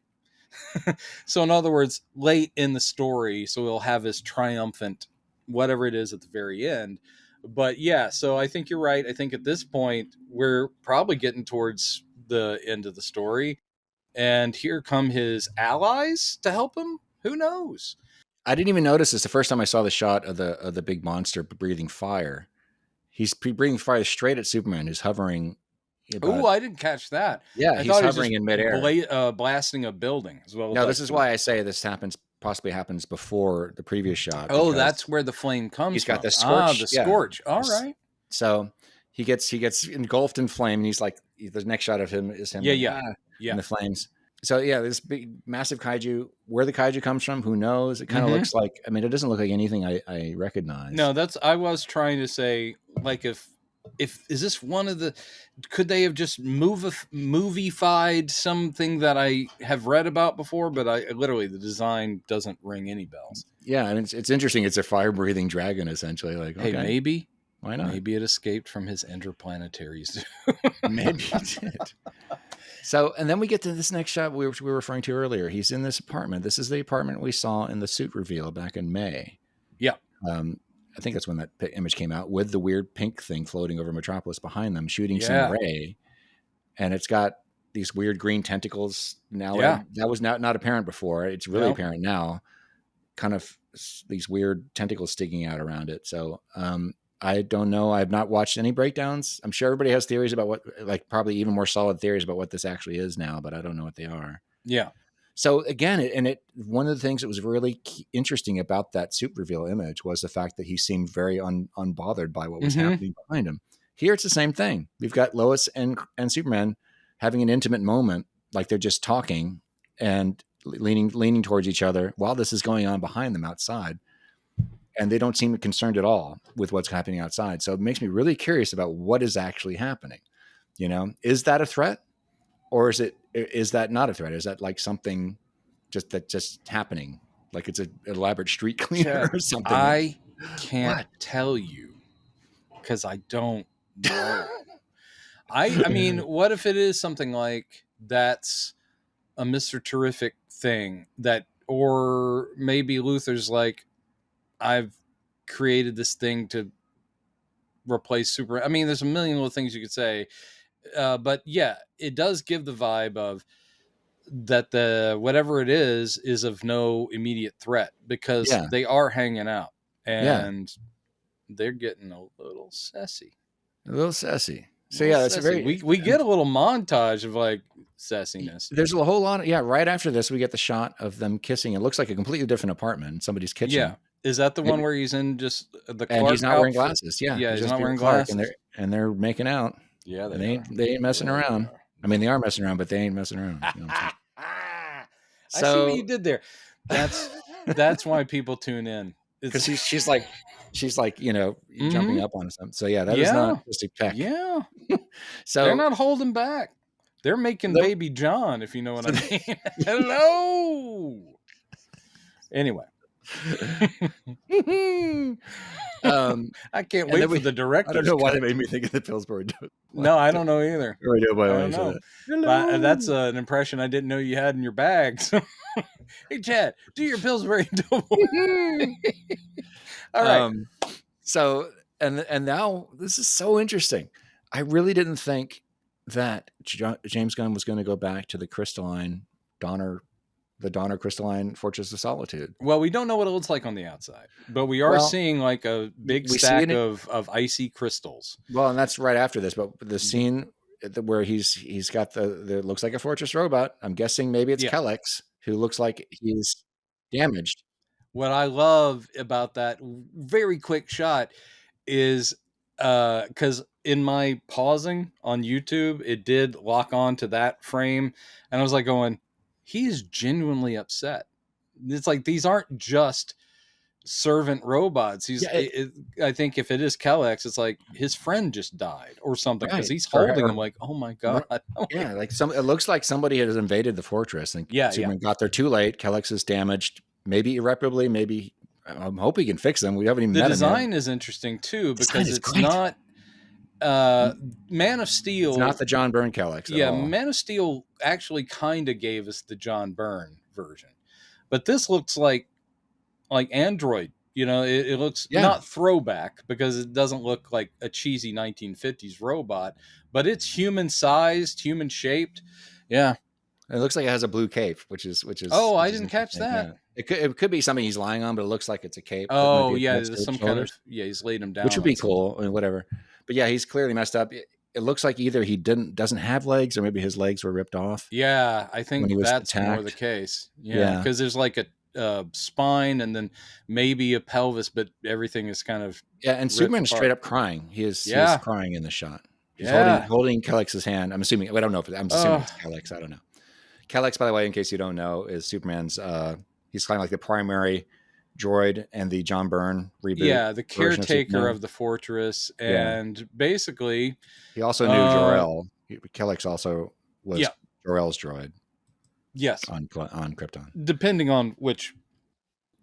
So in other words, late in the story, so he'll have his triumphant whatever it is at the very end. But yeah, so I think you're right. I think at this point we're probably getting towards the end of the story, and here come his allies to help him. Who knows? I didn't even notice this the first time I saw the shot of the big monster breathing fire. He's breathing fire straight at Superman, who's hovering. Oh, I didn't catch that. Yeah, he's hovering in midair, blasting a building as well. No, this is why I say this possibly happens before the previous shot. Oh, that's where the flame comes. He's got from. the scorch. The scorch. All right. So he gets engulfed in flame, and he's like, the next shot of him is him. In the flames. So yeah, this big, massive kaiju. Where the kaiju comes from, who knows? It kind of looks like. I mean, it doesn't look like anything I recognize. No, I was trying to say, like, if is this one of the, could they have just moviefied something that I have read about before, but I literally, the design doesn't ring any bells. Yeah, and it's interesting. It's a fire breathing dragon, essentially. Like, hey, okay, maybe. Why not? Maybe it escaped from his interplanetary zoo. Maybe it did. So, and then we get to this next shot we were referring to earlier. He's in this apartment. This is the apartment we saw in the suit reveal back in May. Yeah. I think that's when that image came out, with the weird pink thing floating over Metropolis behind them, shooting some ray. And it's got these weird green tentacles. Now, that was not apparent before. It's really apparent now. Kind of these weird tentacles sticking out around it. So, I don't know. I've not watched any breakdowns. I'm sure everybody has theories about what, like probably even more solid theories about what this actually is now, but I don't know what they are. Yeah. So again, one of the things that was really interesting about that suit reveal image was the fact that he seemed very unbothered by what was happening behind him. Here, it's the same thing. We've got Lois and Superman having an intimate moment, like they're just talking and leaning towards each other while this is going on behind them outside. And they don't seem concerned at all with what's happening outside. So it makes me really curious about what is actually happening. Is that a threat, or is that not a threat? Is that like something just happening? Like it's an elaborate street cleaner or something? I can't tell you because I don't know. I mean, what if it is something like that's a Mr. Terrific thing or maybe Luthor's like, I've created this thing to replace Superman. I mean, there's a million little things you could say. But yeah, it does give the vibe of that the whatever it is of no immediate threat because they are hanging out and they're getting a little sassy. So yeah, that's sassy. We get a little montage of like sassiness. There's a whole lot. Right after this, we get the shot of them kissing. It looks like a completely different apartment in somebody's kitchen. Yeah. Is that the one where he's in just the Clark and he's not outfit? wearing glasses? Yeah, he's not wearing glasses, and they're making out. Yeah, they ain't messing around. I mean, they are messing around, but they ain't messing around. You know I see what you did there. That's why people tune in because she's like jumping up on something. So yeah, that is not just a peck. Yeah. So they're not holding back. They're making baby John, if you know what I mean. Hello. Anyway. I can't wait for the director. I don't know why they made me think of the Pillsbury Doughboy. No, I don't know either. I don't know. But that's an impression I didn't know you had in your bag. So. Hey, Chad, do your Pillsbury Doughboy. All right. So and now this is so interesting. I really didn't think that James Gunn was going to go back to the crystalline Donner crystalline Fortress of Solitude. Well, we don't know what it looks like on the outside, but we are seeing like a big stack of icy crystals. Well, and that's right after this, but the scene where he's got the looks like a fortress robot. I'm guessing maybe it's Kellex, who looks like he's damaged. What I love about that very quick shot is because in my pausing on YouTube, it did lock on to that frame, and I was like going, he's genuinely upset. It's like, these aren't just servant robots. I think if it is Kellex, it's like his friend just died or something, because he's holding him like, oh my god. Yeah, like it looks like somebody has invaded the fortress, and Superman got there too late. Kellex is damaged, maybe irreparably, maybe. I'm hoping he can fix them. We haven't even met him. The design is interesting too, because it's not Man of Steel. It's not the John Byrne Kellex at all. Man of Steel actually kind of gave us the John Byrne version, but this looks like Android. It looks not throwback, because it doesn't look like a cheesy 1950s robot, but it's human sized, human shaped. Yeah. It looks like it has a blue cape, which is. Oh, I didn't catch that. Yeah. It could be something he's lying on, but it looks like it's a cape. Oh, yeah, there's some kind of he's laid him down, which would be cool. I mean, whatever. But yeah, he's clearly messed up. It looks like either he doesn't have legs, or maybe his legs were ripped off. Yeah, I think that's more the case. Yeah, because there's like a spine and then maybe a pelvis, but everything is kind of and Superman's straight up crying. He is crying in the shot. He's holding Kellex's hand. I'm assuming. I don't know. I'm assuming it's Kellex. I don't know. Kellex, by the way, in case you don't know, is Superman's. He's kind of like the primary droid and the John Byrne reboot. Yeah, the caretaker of the fortress, and basically he also knew Jor-El. Kellex also was Jor-El's droid. Yes, on Krypton, depending on which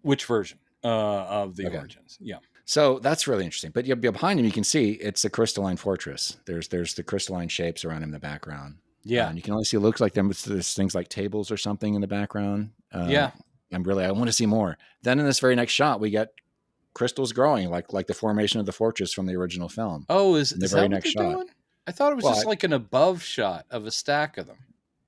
version of the origins. Yeah. So that's really interesting. But behind him, you can see it's a crystalline fortress. There's the crystalline shapes around him in the background. Yeah, and you can only see it looks like there's things like tables or something in the background. I want to see more. Then in this very next shot, we get crystals growing, like the formation of the fortress from the original film. Oh, is that what they're doing? I thought it was just like an above shot of a stack of them.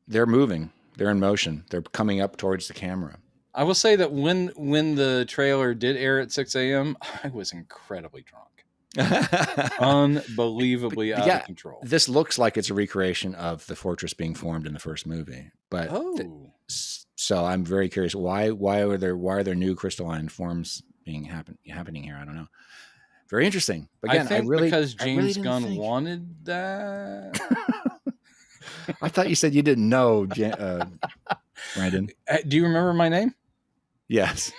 They're moving. They're in motion. They're coming up towards the camera. I will say that when the trailer did air at 6 a.m., I was incredibly drunk. Unbelievably out of control. This looks like it's a recreation of the fortress being formed in the first movie. But so I'm very curious, why are there new crystalline forms happening here? I don't know. Very interesting. But again, I think because James Gunn wanted that. I thought you said you didn't know, Brandon. Do you remember my name? Yes.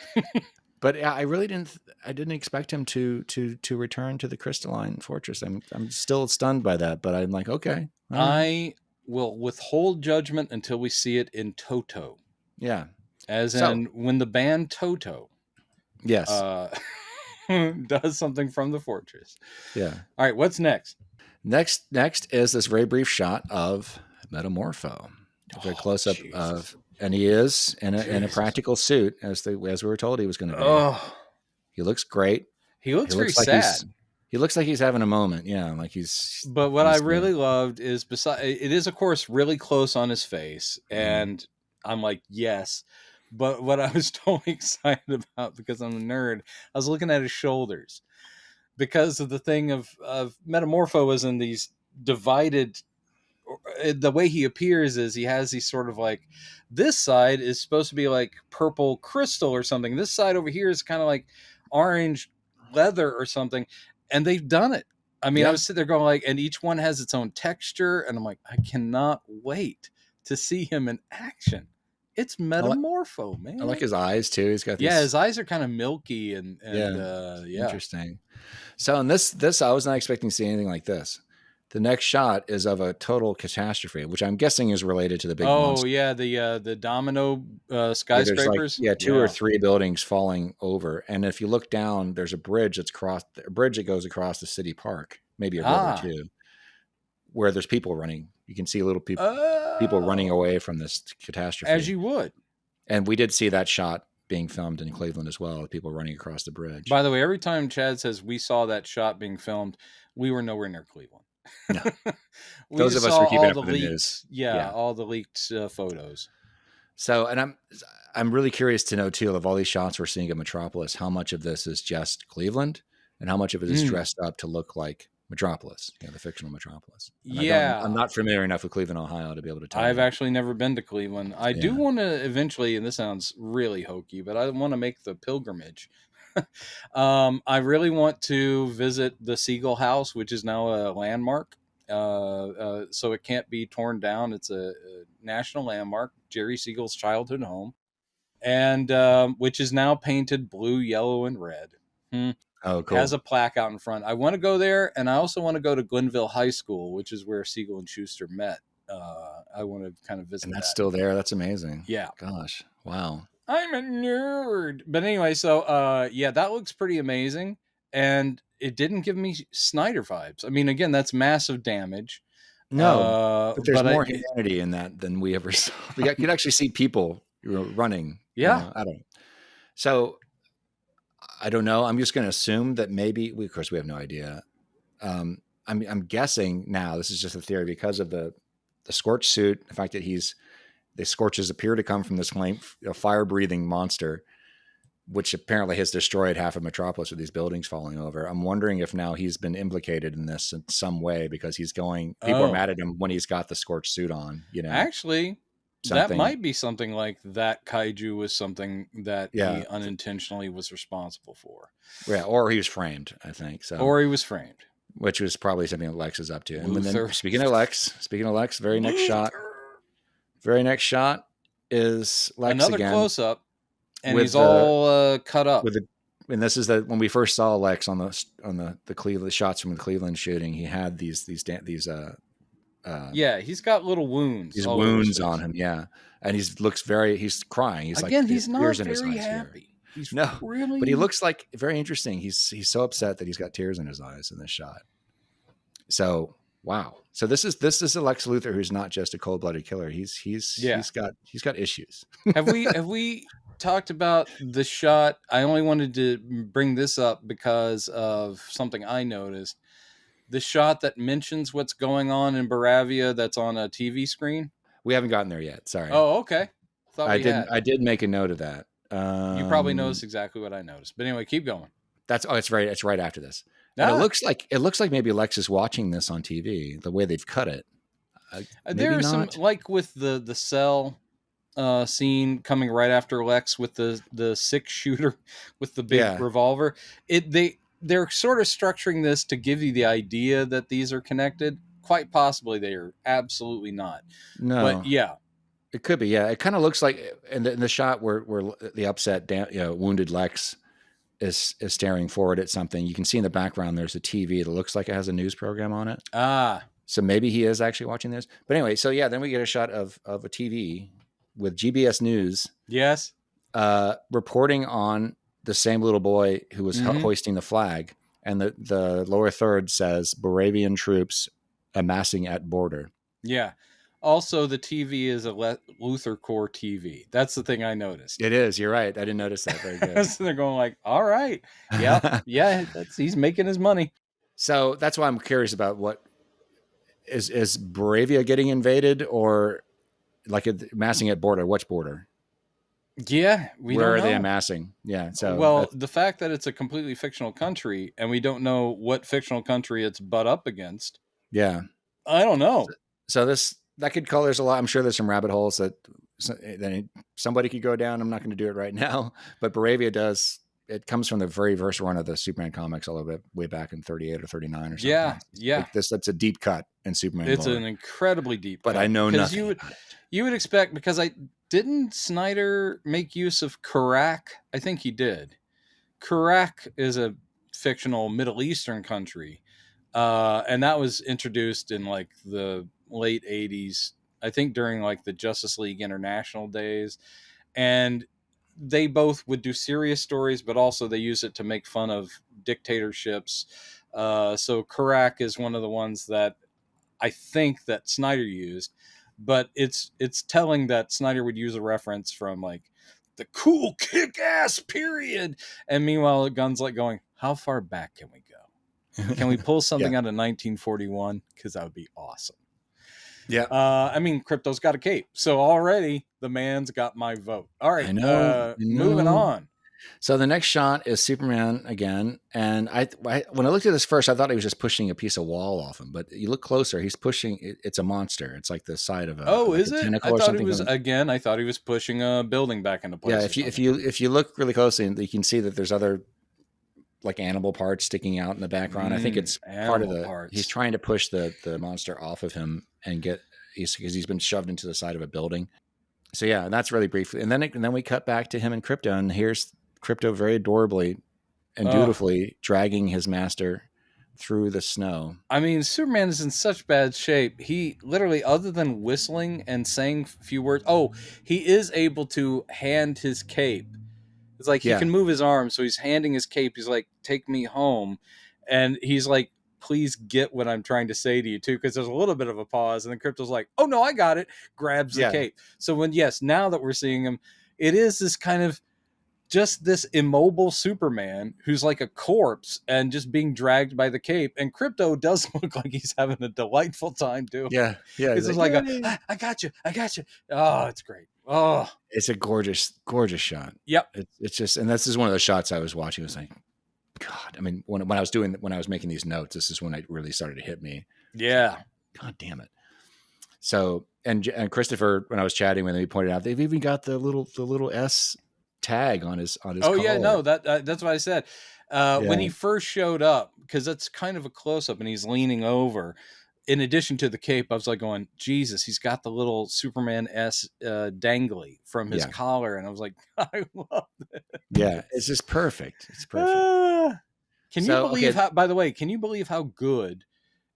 But I really didn't. I didn't expect him to return to the crystalline fortress. I'm still stunned by that. But I'm like, okay. I will withhold judgment until we see it in toto. Yeah. In when the band Toto. Yes. Does something from the fortress. Yeah. All right. What's next? Next is this very brief shot of Metamorpho. A very close up of. And he is in a practical suit, as we were told he was going to be. Oh, he looks great. He looks very sad. He looks like he's having a moment. Yeah, like he's. But what I really loved is it is of course really close on his face, and I'm like, yes. But what I was totally excited about, because I'm a nerd, I was looking at his shoulders, because of the thing of Metamorpho was in these divided. The way he appears is he has these sort of like, this side is supposed to be like purple crystal or something. This side over here is kind of like orange leather or something. And they've done it. I mean, I was sitting there going like, and each one has its own texture. And I'm like, I cannot wait to see him in action. It's Metamorpho, man. I like his eyes too. He's got these... his eyes are kind of milky and interesting. So in this, I was not expecting to see anything like this. The next shot is of a total catastrophe, which I'm guessing is related to the big monster. Oh, yeah, the domino skyscrapers. Two or three buildings falling over. And if you look down, there's a bridge that goes across the city park, maybe a river too, where there's people running. You can see little people running away from this catastrophe. As you would. And we did see that shot being filmed in Cleveland as well, people running across the bridge. By the way, every time Chad says we saw that shot being filmed, we were nowhere near Cleveland. No. Those of us who are keeping up with the news. Yeah, all the leaked photos. So, and I'm really curious to know too, of all these shots we're seeing of Metropolis, how much of this is just Cleveland and how much of it is dressed up to look like Metropolis, the fictional Metropolis. And I'm not familiar enough with Cleveland, Ohio to be able to tell. I've actually never been to Cleveland. I do want to eventually, and this sounds really hokey, but I want to make the pilgrimage I really want to visit the Siegel House, which is now a landmark. So it can't be torn down. It's a national landmark, Jerry Siegel's childhood home, and which is now painted blue, yellow, and red. Oh, cool. Has a plaque out in front. I want to go there, and I also want to go to Glenville High School, which is where Siegel and Schuster met. I want to kind of visit. And that's still there. That's amazing. Yeah. Gosh. Wow. I'm a nerd. But anyway, so yeah, that looks pretty amazing. And it didn't give me Snyder vibes. I mean, again, that's massive damage. No, but there's more humanity in that than we ever saw. You could actually see people running. Yeah. I don't know. So I don't know. I'm just going to assume that maybe of course we have no idea. I'm guessing now, this is just a theory, because of the scorch suit, the fact that the scorches appear to come from this fire breathing monster, which apparently has destroyed half of Metropolis with these buildings falling over. I'm wondering if now he's been implicated in this in some way, because people are mad at him when he's got the scorched suit on, Actually, that might be something like that. Kaiju was something that he unintentionally was responsible for. Yeah. Or he was framed, I think. So. Or he was framed. Which was probably something that Lex is up to. And then, speaking of Lex, very next shot is Lex another again. Close up. And he's all cut up. And this is when we first saw Lex on the Cleveland shots from the Cleveland shooting. He had these he's got little wounds. These wounds on him, yeah. And he's crying. He's he's not very happy. He's really, but he looks like very interesting. He's so upset that he's got tears in his eyes in this shot. So wow. So this is a Lex Luthor who's not just a cold-blooded killer. He's got issues. Have we talked about the shot? I only wanted to bring this up because of something I noticed. The shot that mentions what's going on in Baravia that's on a TV screen. We haven't gotten there yet. Sorry. Oh, okay. I did make a note of that. You probably noticed exactly what I noticed. But anyway, keep going. It's right after this. And it looks like maybe Lex is watching this on TV, the way they've cut it. There are some, like with the cell scene coming right after Lex with the 6-shooter with the big revolver. They're sort of structuring this to give you the idea that these are connected. Quite possibly they are absolutely not. No. But yeah. It could be, yeah. It kind of looks like in the shot where the upset, wounded Lex is staring forward at something. You can see in the background there's a TV that looks like it has a news program on it. So maybe he is actually watching this. But anyway, so yeah, then we get a shot of a TV with GBS News. Yes. Reporting on the same little boy who was hoisting the flag, and the lower third says Baravian troops amassing at border. Yeah. Also, the TV is a Luthor Core TV. That's the thing I noticed. It is. You're right. I didn't notice that. Very good. So they're going like, all right. Yeah. Yeah. He's making his money. So that's why I'm curious about what is Baravia getting invaded, or like amassing at border? Which border? Yeah. Where are they amassing? Yeah. So, the fact that it's a completely fictional country and we don't know what fictional country it's butt up against. Yeah. I don't know. So that could color. There's a lot. I'm sure there's some rabbit holes that somebody could go down. I'm not going to do it right now, but Baravia does. It comes from the very first run of the Superman comics, a little bit way back in 38 or 39 or something. Yeah. That's a deep cut in Superman. It's an incredibly deep cut. But I know nothing. You would expect, because didn't Snyder make use of Karak? I think he did. Karak is a fictional Middle Eastern country. And that was introduced in like the late 80s, I think during like the Justice League International days. And they both would do serious stories, but also they use it to make fun of dictatorships. So Karak is one of the ones that I think that Snyder used, but it's telling that Snyder would use a reference from like the cool kick-ass period. And meanwhile, Gunn's like going, how far back can we go? Can we pull something out of 1941? Because that would be awesome. Yeah. I mean, Krypto's got a cape. So already the man's got my vote. All right. I know. Moving on. So the next shot is Superman again. And when I looked at this first, I thought he was just pushing a piece of wall off him. But you look closer, he's pushing, it's a monster. It's like the side of a is it? I thought he was, I thought he was pushing a building back into place. Yeah, if you look really closely, you can see that there's other like animal parts sticking out in the background. I think it's part of the parts. He's trying to push the monster off of him and because he's been shoved into the side of a building. So yeah, and that's really brief. And then we cut back to him and Krypto, and here's Krypto very adorably and dutifully dragging his master through the snow. I mean, Superman is in such bad shape. He literally, other than whistling and saying a few words, he is able to hand his cape. It's like he can move his arms, so he's handing his cape. He's like, "Take me home," and he's like, "Please get what I'm trying to say to you too," because there's a little bit of a pause, and then Krypto's like, "Oh no, I got it." Grabs the cape. So now that we're seeing him, it is this kind of just this immobile Superman who's like a corpse and just being dragged by the cape. And Krypto does look like he's having a delightful time too. Yeah. It's just like I got you. Oh, it's great. Oh, it's a gorgeous, gorgeous shot. Yep. It's just, and this is one of those shots I was watching. I was like, God, I mean, when I was making these notes, this is when it really started to hit me. Yeah. God damn it. So, and Christopher, when I was chatting with him, he pointed out they've even got the little S tag on his collar. Yeah, no, that's what I said. When he first showed up, because that's kind of a close up and he's leaning over. In addition to the cape, I was like going, Jesus, he's got the little Superman S dangly from his collar. And I was like, I love it. Yeah, it's just perfect. It's perfect. Can you believe how, by the way, can you believe how good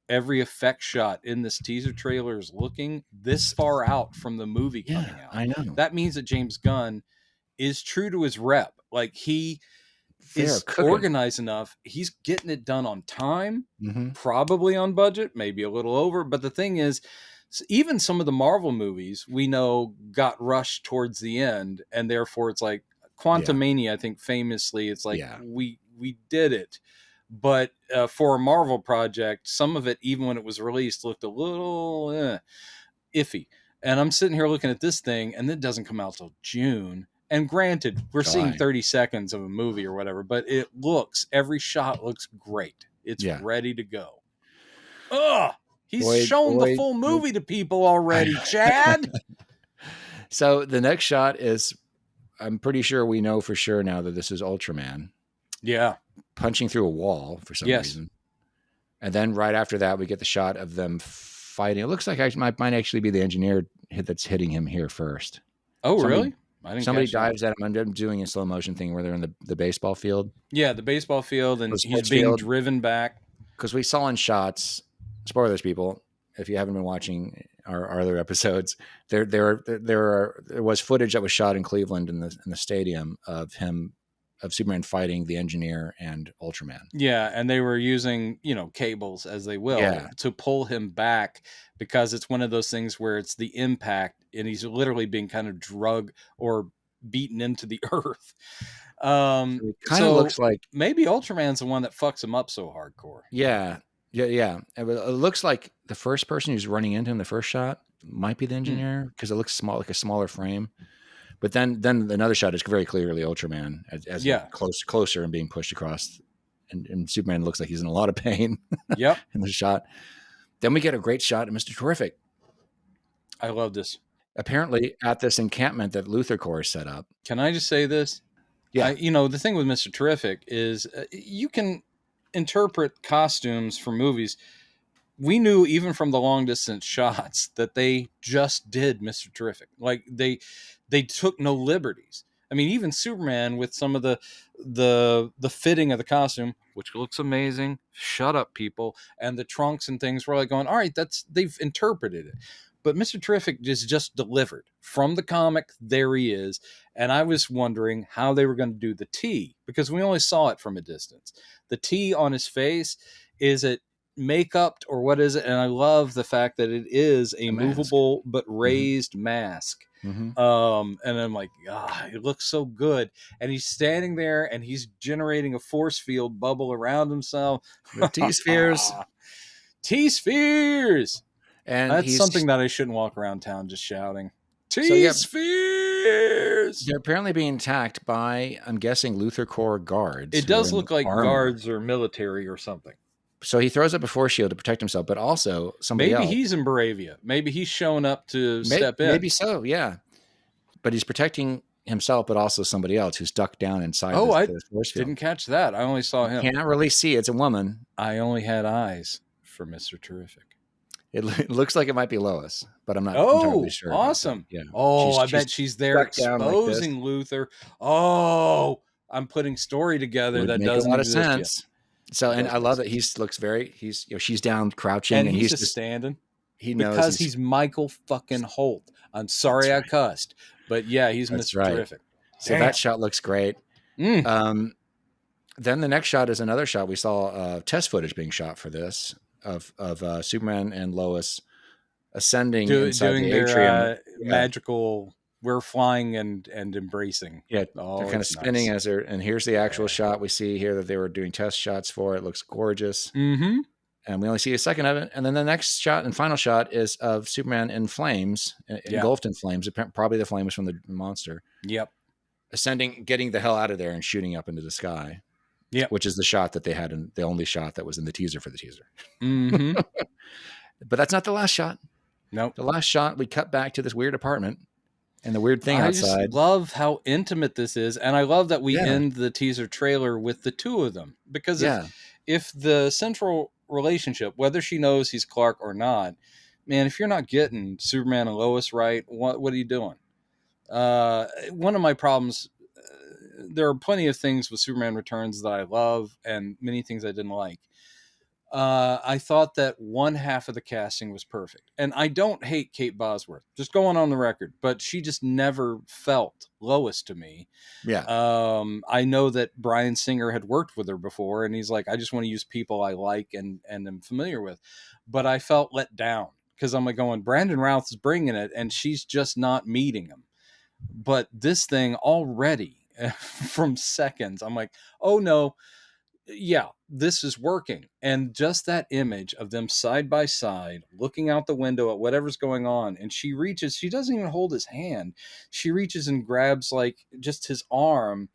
every effect shot in this teaser trailer is looking this far out from the movie coming out? I know. That means that James Gunn is true to his rep. Like he is organized enough. He's getting it done on time, probably on budget, maybe a little over. But the thing is, even some of the Marvel movies we know got rushed towards the end, and therefore it's like Quantumania. I think famously, it's like we did it. But for a Marvel project, some of it, even when it was released, looked a little iffy. And I'm sitting here looking at this thing, and it doesn't come out till June. And granted, we're seeing 30 seconds of a movie or whatever, but every shot looks great. It's ready to go. He's shown the full movie to people already, Chad. So the next shot is, I'm pretty sure we know for sure now that this is Ultraman. Yeah. Punching through a wall for some reason. And then right after that, we get the shot of them fighting. It looks like it might actually be the engineer that's hitting him here first. Oh, really? Somebody dives at him. I'm doing a slow motion thing where they're in the baseball field. Yeah, the baseball field, and he's being driven back. Because we saw in shots, spoilers, people, if you haven't been watching our other episodes, there was footage that was shot in Cleveland in the stadium of Superman fighting the engineer and Ultraman. Yeah, and they were using, cables, as they will, to pull him back, because it's one of those things where it's the impact and he's literally being kind of drugged or beaten into the earth. It kind of looks like maybe Ultraman's the one that fucks him up so hardcore. Yeah. It looks like the first person who's running into him, the first shot, might be the engineer, because it looks like a smaller frame. But then another shot is very clearly Ultraman as closer and being pushed across, and Superman looks like he's in a lot of pain. Yep. In the shot. Then we get a great shot of Mr. Terrific. I love this. Apparently at this encampment that Luthor Corps set up. Can I just say this? Yeah. The thing with Mr. Terrific is you can interpret costumes for movies. We knew even from the long distance shots that they just did Mr. Terrific. Like they took no liberties. I mean, even Superman with some of the fitting of the costume, which looks amazing. Shut up, people. And the trunks and things were like going, all right, they've interpreted it. But Mr. Terrific is just delivered from the comic. There he is. And I was wondering how they were going to do the T, because we only saw it from a distance. The T on his face, is it makeup or what is it? And I love the fact that it is a movable but raised mask. And I'm like, it looks so good. And he's standing there and he's generating a force field bubble around himself. The T-spheres. T-spheres. And that's something that I shouldn't walk around town just shouting. T-spheres. They're apparently being attacked by, I'm guessing, Luthor Corps guards. It does look like guards or military or something. So he throws up a force shield to protect himself, but also somebody else. Maybe he's in Baravia. Maybe he's showing up to step in. Maybe so, yeah. But he's protecting himself, but also somebody else who's ducked down inside the force field. Didn't catch that. I only saw him. Can't really see. It's a woman. I only had eyes for Mr. Terrific. It looks like it might be Lois, but I'm not entirely sure. Awesome. Yeah. I bet she's there exposing Luthor. Oh, I'm putting story together that doesn't make a lot of sense. Yet. So, and I love that she's down crouching and he's just standing. He knows because he's Michael fucking Holt. I'm sorry I cussed, but yeah, he's Mr. Terrific. So that shot looks great. Then the next shot is another shot. We saw test footage being shot for this of Superman and Lois ascending inside doing the atrium. Magical. We're flying and embracing. Yeah, they're kind of spinning as they're. And here's the actual shot we see here that they were doing test shots for. It looks gorgeous. Mm-hmm. And we only see a second of it. And then the next shot and final shot is of Superman in flames, engulfed in flames. Probably the flames from the monster. Yep. Ascending, getting the hell out of there and shooting up into the sky. Yeah, which is the shot that they had in the only shot that was in the teaser for the teaser. Mm-hmm. But that's not the last shot. No, the last shot we cut back to this weird apartment and the weird thing outside. I just love how intimate this is, and I love that we end the teaser trailer with the two of them because if the central relationship, whether she knows he's Clark or not, man, if you're not getting Superman and Lois right, what are you doing? One of my problems. There are plenty of things with Superman Returns that I love and many things I didn't like. I thought that one half of the casting was perfect. And I don't hate Kate Bosworth, just going on the record, but she just never felt Lois to me. Yeah. I know that Bryan Singer had worked with her before and he's like, I just want to use people I like and am familiar with. But I felt let down because I'm like going, Brandon Routh is bringing it and she's just not meeting him. But this thing already from seconds, I'm like, oh no, yeah, this is working. And just that image of them side by side, looking out the window at whatever's going on. And she doesn't even hold his hand. She reaches and grabs like just his arm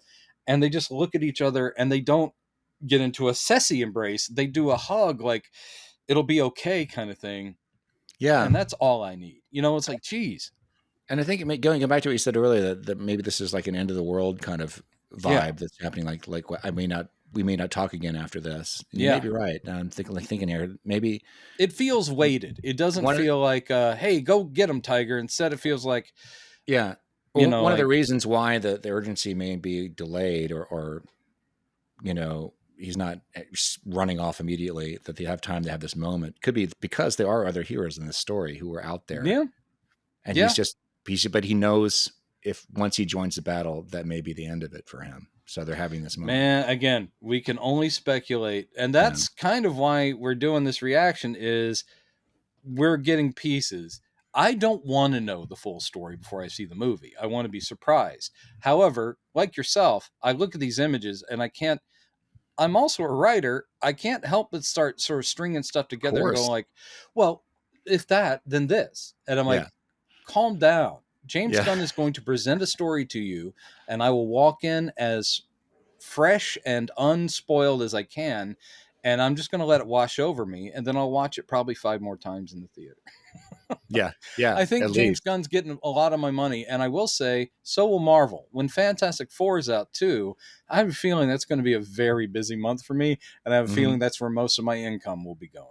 and they just look at each other and they don't get into a sessy embrace. They do a hug, like it'll be okay kind of thing. Yeah. And that's all I need. It's like, geez. And I think going back to what you said earlier, that maybe this is like an end of the world kind of vibe that's happening. Like we may not talk again after this. You may be right. I'm thinking here, maybe it feels weighted. It doesn't feel like, hey, go get him, Tiger. Instead, it feels like, one of the reasons why the urgency may be delayed or he's not running off immediately, that they have time to have this moment, could be because there are other heroes in this story who are out there. Yeah. And but he knows if once he joins the battle, that may be the end of it for him. So they're having this moment. Man, again, we can only speculate. And that's kind of why we're doing this reaction is we're getting pieces. I don't want to know the full story before I see the movie. I want to be surprised. However, like yourself, I look at these images and I'm also a writer. I can't help but start sort of stringing stuff together and going like, well, if that, then this. And I'm like, calm down. James Gunn is going to present a story to you, and I will walk in as fresh and unspoiled as I can, and I'm just going to let it wash over me, and then I'll watch it probably 5 more times in the theater. Yeah. I think James Gunn's getting a lot of my money, and I will say, so will Marvel. When Fantastic Four is out too, I have a feeling that's going to be a very busy month for me, and I have a feeling that's where most of my income will be going.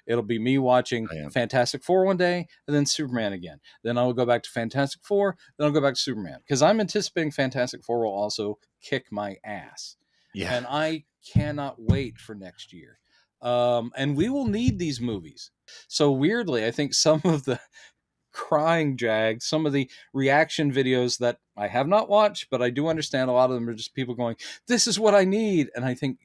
It'll be me watching Fantastic Four one day and then Superman again. Then I'll go back to Fantastic Four. Then I'll go back to Superman because I'm anticipating Fantastic Four will also kick my ass. Yeah. And I cannot wait for next year. And we will need these movies. So weirdly, I think some of the crying jags, some of the reaction videos that I have not watched, but I do understand a lot of them are just people going, this is what I need. And I think,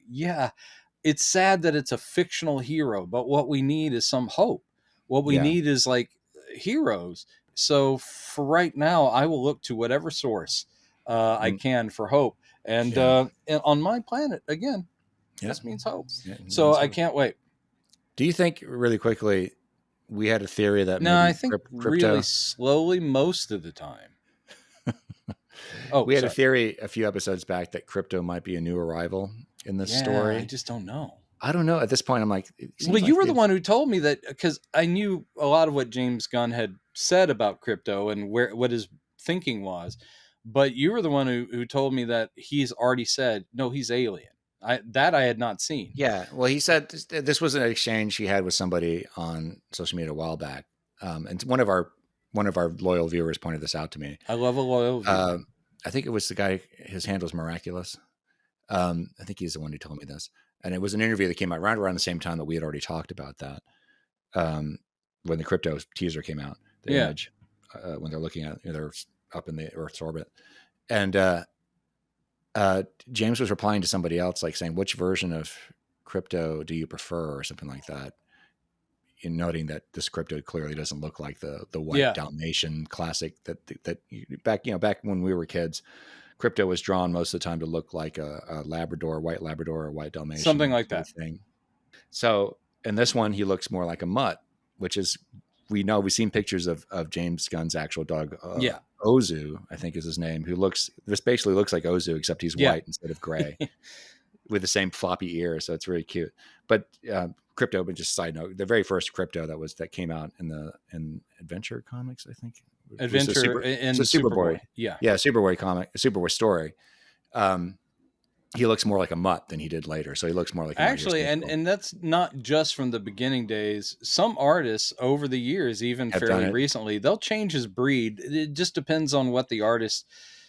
it's sad that it's a fictional hero, but what we need is some hope. What we need is like heroes. So for right now, I will look to whatever source I can for hope. And on my planet, again, this means hope. So I can't wait. Do you think, really quickly, we had a theory that I think really slowly most of the time. We had a theory a few episodes back that Krypto might be a new arrival in this story. I just don't know. I don't know. At this point, I'm like, well, you were the one who told me that because I knew a lot of what James Gunn had said about Krypto and what his thinking was. But you were the one who told me that he's already said, no, he's alien. I had not seen. Yeah. Well, he said this was an exchange he had with somebody on social media a while back. And one of our loyal viewers pointed this out to me. I love a loyal viewer. I think it was the guy, his handle is Miraculous. I think he's the one who told me this. And it was an interview that came out around the same time that we had already talked about that. When the Krypto teaser came out, the image, when they're looking at, they're up in the Earth's orbit. And James was replying to somebody else, like saying, which version of Krypto do you prefer, or something like that, in noting that this Krypto clearly doesn't look like the white Dalmatian classic that back when we were kids. Krypto was drawn most of the time to look like a Labrador, white Labrador, or white Dalmatian, something like that thing. So in this one, he looks more like a mutt, which is, we've seen pictures of James Gunn's actual dog. Ozu, I think is his name, this basically looks like Ozu, except he's white instead of gray with the same floppy ear. So it's really cute. But Krypto, but just side note, the very first Krypto that came out in Adventure Comics, I think. Adventure in Superboy. Yeah. Superboy comic, Superboy story. He looks more like a mutt than he did later. So he looks more like actually, and that's not just from the beginning days. Some artists over the years, even fairly recently, they'll change his breed. It just depends on what the artist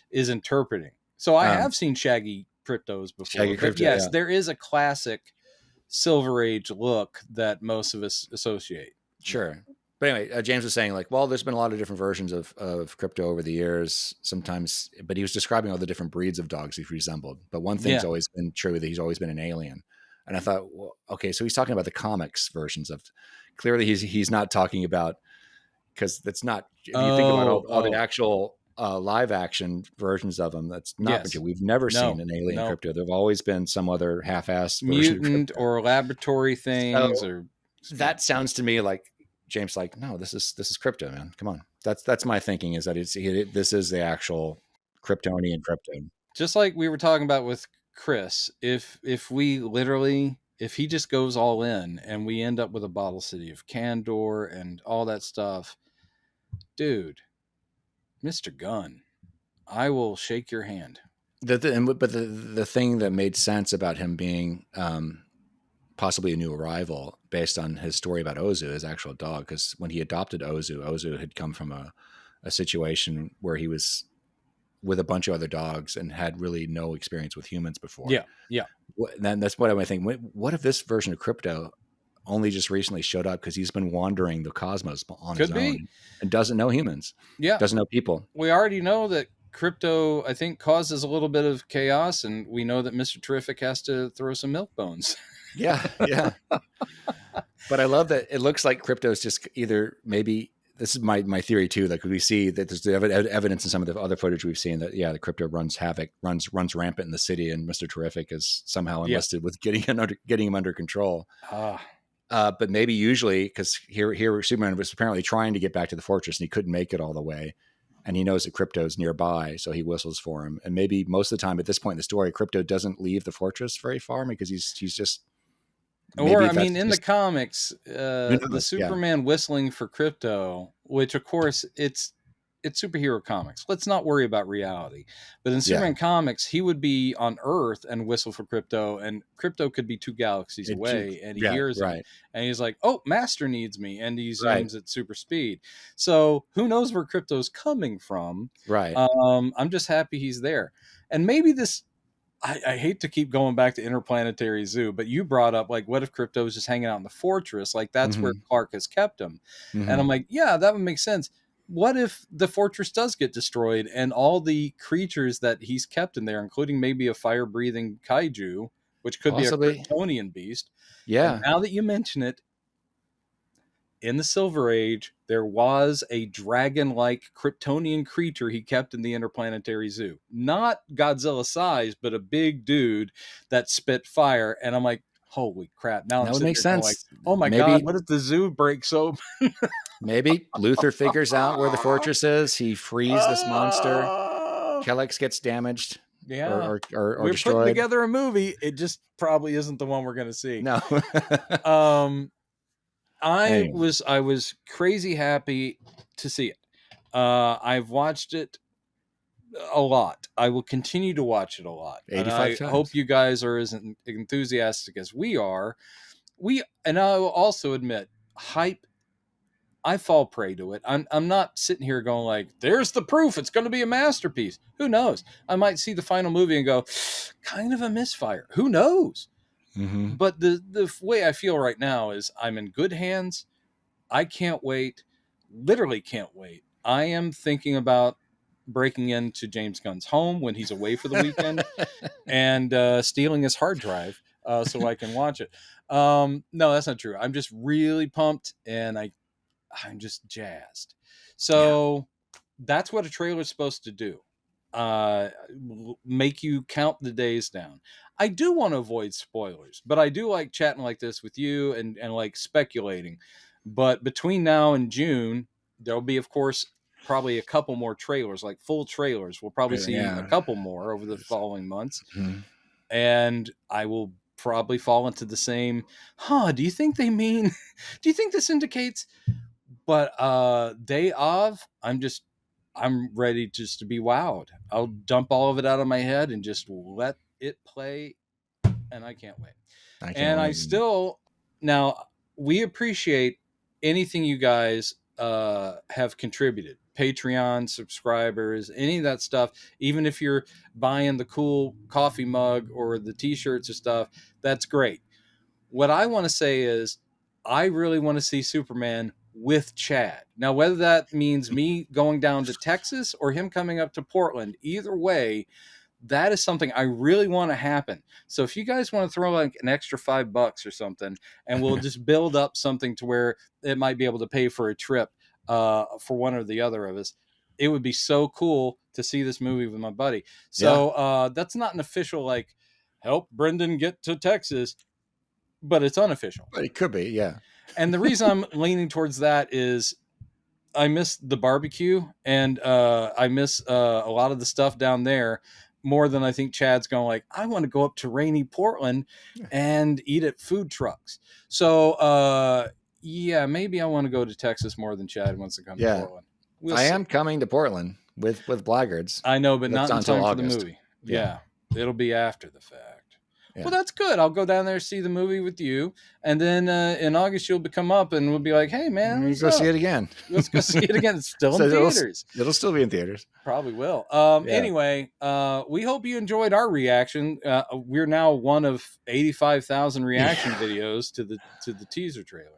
is interpreting. So I have seen shaggy Kryptos before. But yes, there is a classic Silver Age look that most of us associate. Sure. But anyway, James was saying, like, well, there's been a lot of different versions of Krypto over the years, sometimes, but he was describing all the different breeds of dogs he's resembled. But one thing's always been true, that he's always been an alien. And I thought, well, okay, so he's talking about the comics versions of, clearly he's not talking about, because that's not, if you think about all the actual live action versions of them, that's not, we've never seen an alien Krypto. There've always been some other half-assed mutant or laboratory things, or that sounds to me like, James, like, no, this is Krypto, man. Come on. That's my thinking, is that this is the actual Kryptonian Krypto. Just like we were talking about with Chris, if he just goes all in and we end up with a bottle city of Candor and all that stuff, dude, Mr. Gunn, I will shake your hand. But the thing that made sense about him being possibly a new arrival based on his story about Ozu, his actual dog, because when he adopted Ozu had come from a situation where he was with a bunch of other dogs and had really no experience with humans before. Yeah. Then that's what I think. What if this version of Krypto only just recently showed up because he's been wandering the cosmos on his own and doesn't know humans? Doesn't know people. We already know that Krypto, I think, causes a little bit of chaos, and we know that Mr. Terrific has to throw some milk bones. Yeah. But I love that it looks like Krypto is just either, maybe this is my theory too, like we see that there's evidence in some of the other footage we've seen that the Krypto runs havoc, runs rampant in the city, and Mr. Terrific is somehow enlisted with getting him under control. But maybe usually, because here Superman was apparently trying to get back to the fortress and he couldn't make it all the way, and he knows that Krypto's nearby, so he whistles for him. And maybe most of the time at this point in the story, Krypto doesn't leave the fortress very far, because he's just. Or, I mean, in the comics, the Superman whistling for Krypto, which of course it's superhero comics. Let's not worry about reality. But in Superman comics, he would be on Earth and whistle for Krypto, and Krypto could be 2 galaxies away, and he hears him, and he's like, "Oh, Master needs me," and he zooms at super speed. So who knows where Krypto's coming from? Right. I'm just happy he's there, and maybe this. I hate to keep going back to Interplanetary Zoo, but you brought up, like, what if Krypto was just hanging out in the fortress? Like, that's where Clark has kept him. And I'm like, yeah, that would make sense. What if the fortress does get destroyed and all the creatures that he's kept in there, including maybe a fire-breathing Kaiju, which could possibly be a Kryptonian beast. Yeah. And now that you mention it, in the Silver Age, there was a dragon-like Kryptonian creature he kept in the Interplanetary Zoo. Not Godzilla size, but a big dude that spit fire. And I'm like, holy crap. Now that would make sense. Like, oh my God, what if the zoo breaks open? Maybe Luthor figures out where the fortress is. He frees this monster. Kellex gets damaged. Yeah. Or we're destroyed. Putting together a movie. It just probably isn't the one we're going to see. No. I was crazy happy to see it. I've watched it a lot. I will continue to watch it a lot. And 85 I hope times. you guys are as enthusiastic as we are. And I will also admit, hype, I fall prey to it. I'm not sitting here going like, there's the proof it's going to be a masterpiece. Who knows? I might see the final movie and go, kind of a misfire. Who knows? Mm-hmm. But the way I feel right now is I'm in good hands. I can't wait. Literally can't wait. I am thinking about breaking into James Gunn's home when he's away for the weekend and stealing his hard drive so I can watch it. No, that's not true. I'm just really pumped and I'm just jazzed. So that's what a trailer is supposed to do. Make you count the days down. I do want to avoid spoilers, but I do like chatting like this with you and like speculating. But between now and June, there'll be, of course, probably a couple more trailers, like full trailers. We'll probably see a couple more over the following months. Mm-hmm. And I will probably fall into the same, do you think they mean, do you think this indicates? But day of, I'm ready just to be wowed. I'll dump all of it out of my head and just let it play, and I can't wait. I still, now, we appreciate anything you guys have contributed. Patreon subscribers, any of that stuff. Even if you're buying the cool coffee mug or the t-shirts or stuff, that's great. What I want to say is, I really want to see Superman with Chad. Now, whether that means me going down to Texas or him coming up to Portland, either way, that is something I really want to happen. So if you guys want to throw like an extra $5 or something, and we'll just build up something to where it might be able to pay for a trip for one or the other of us, it would be so cool to see this movie with my buddy. So that's not an official like help Brendan get to Texas, but it's unofficial. But it could be, yeah. And the reason I'm leaning towards that is I miss the barbecue and I miss a lot of the stuff down there more than I think Chad's going like, I want to go up to rainy Portland and eat at food trucks. So yeah, maybe I want to go to Texas more than Chad wants to come to Portland. I am coming to Portland with Blaggards. I know, but not in time for the August. movie. Yeah. It'll be after the fact. Yeah. Well, that's good. I'll go down there, see the movie with you. And then in August, you'll come up and we'll be like, hey, man. Let's go see it again. Let's go see it again. It's still in theaters. It'll still be in theaters. Probably will. Anyway, we hope you enjoyed our reaction. We're now one of 85,000 reaction videos to the teaser trailer.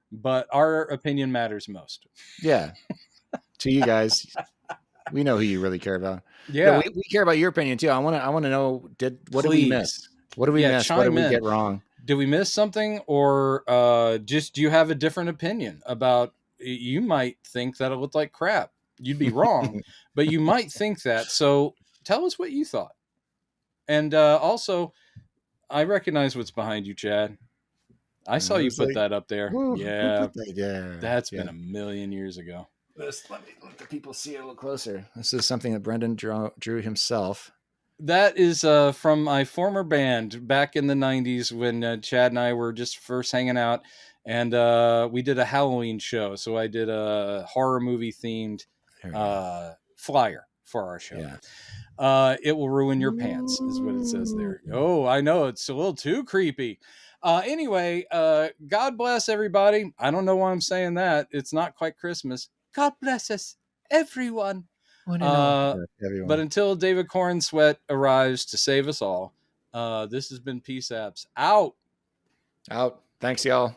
But our opinion matters most. Yeah. To you guys. We know who you really care about. Yeah. We care about your opinion too. I want to know, what did we miss? What did we miss? What did we get wrong? Did we miss something, or just do you have a different opinion about? You might think that it looked like crap. You'd be wrong, but you might think that. So tell us what you thought. And also, I recognize what's behind you, Chad. I saw you put that up there. Yeah, that's been a million years ago. Let the people see it a little closer. This is something that Brendan drew himself. That is from my former band back in the 90s when Chad and I were just first hanging out, and we did a Halloween show. So I did a horror movie themed flyer for our show. Yeah. It will ruin your pants is what it says there. Oh, I know. It's a little too creepy. Anyway, God bless everybody. I don't know why I'm saying that. It's not quite Christmas. God bless us, everyone. But until David Corn Sweat arrives to save us all, this has been P-Saps out. Thanks, y'all.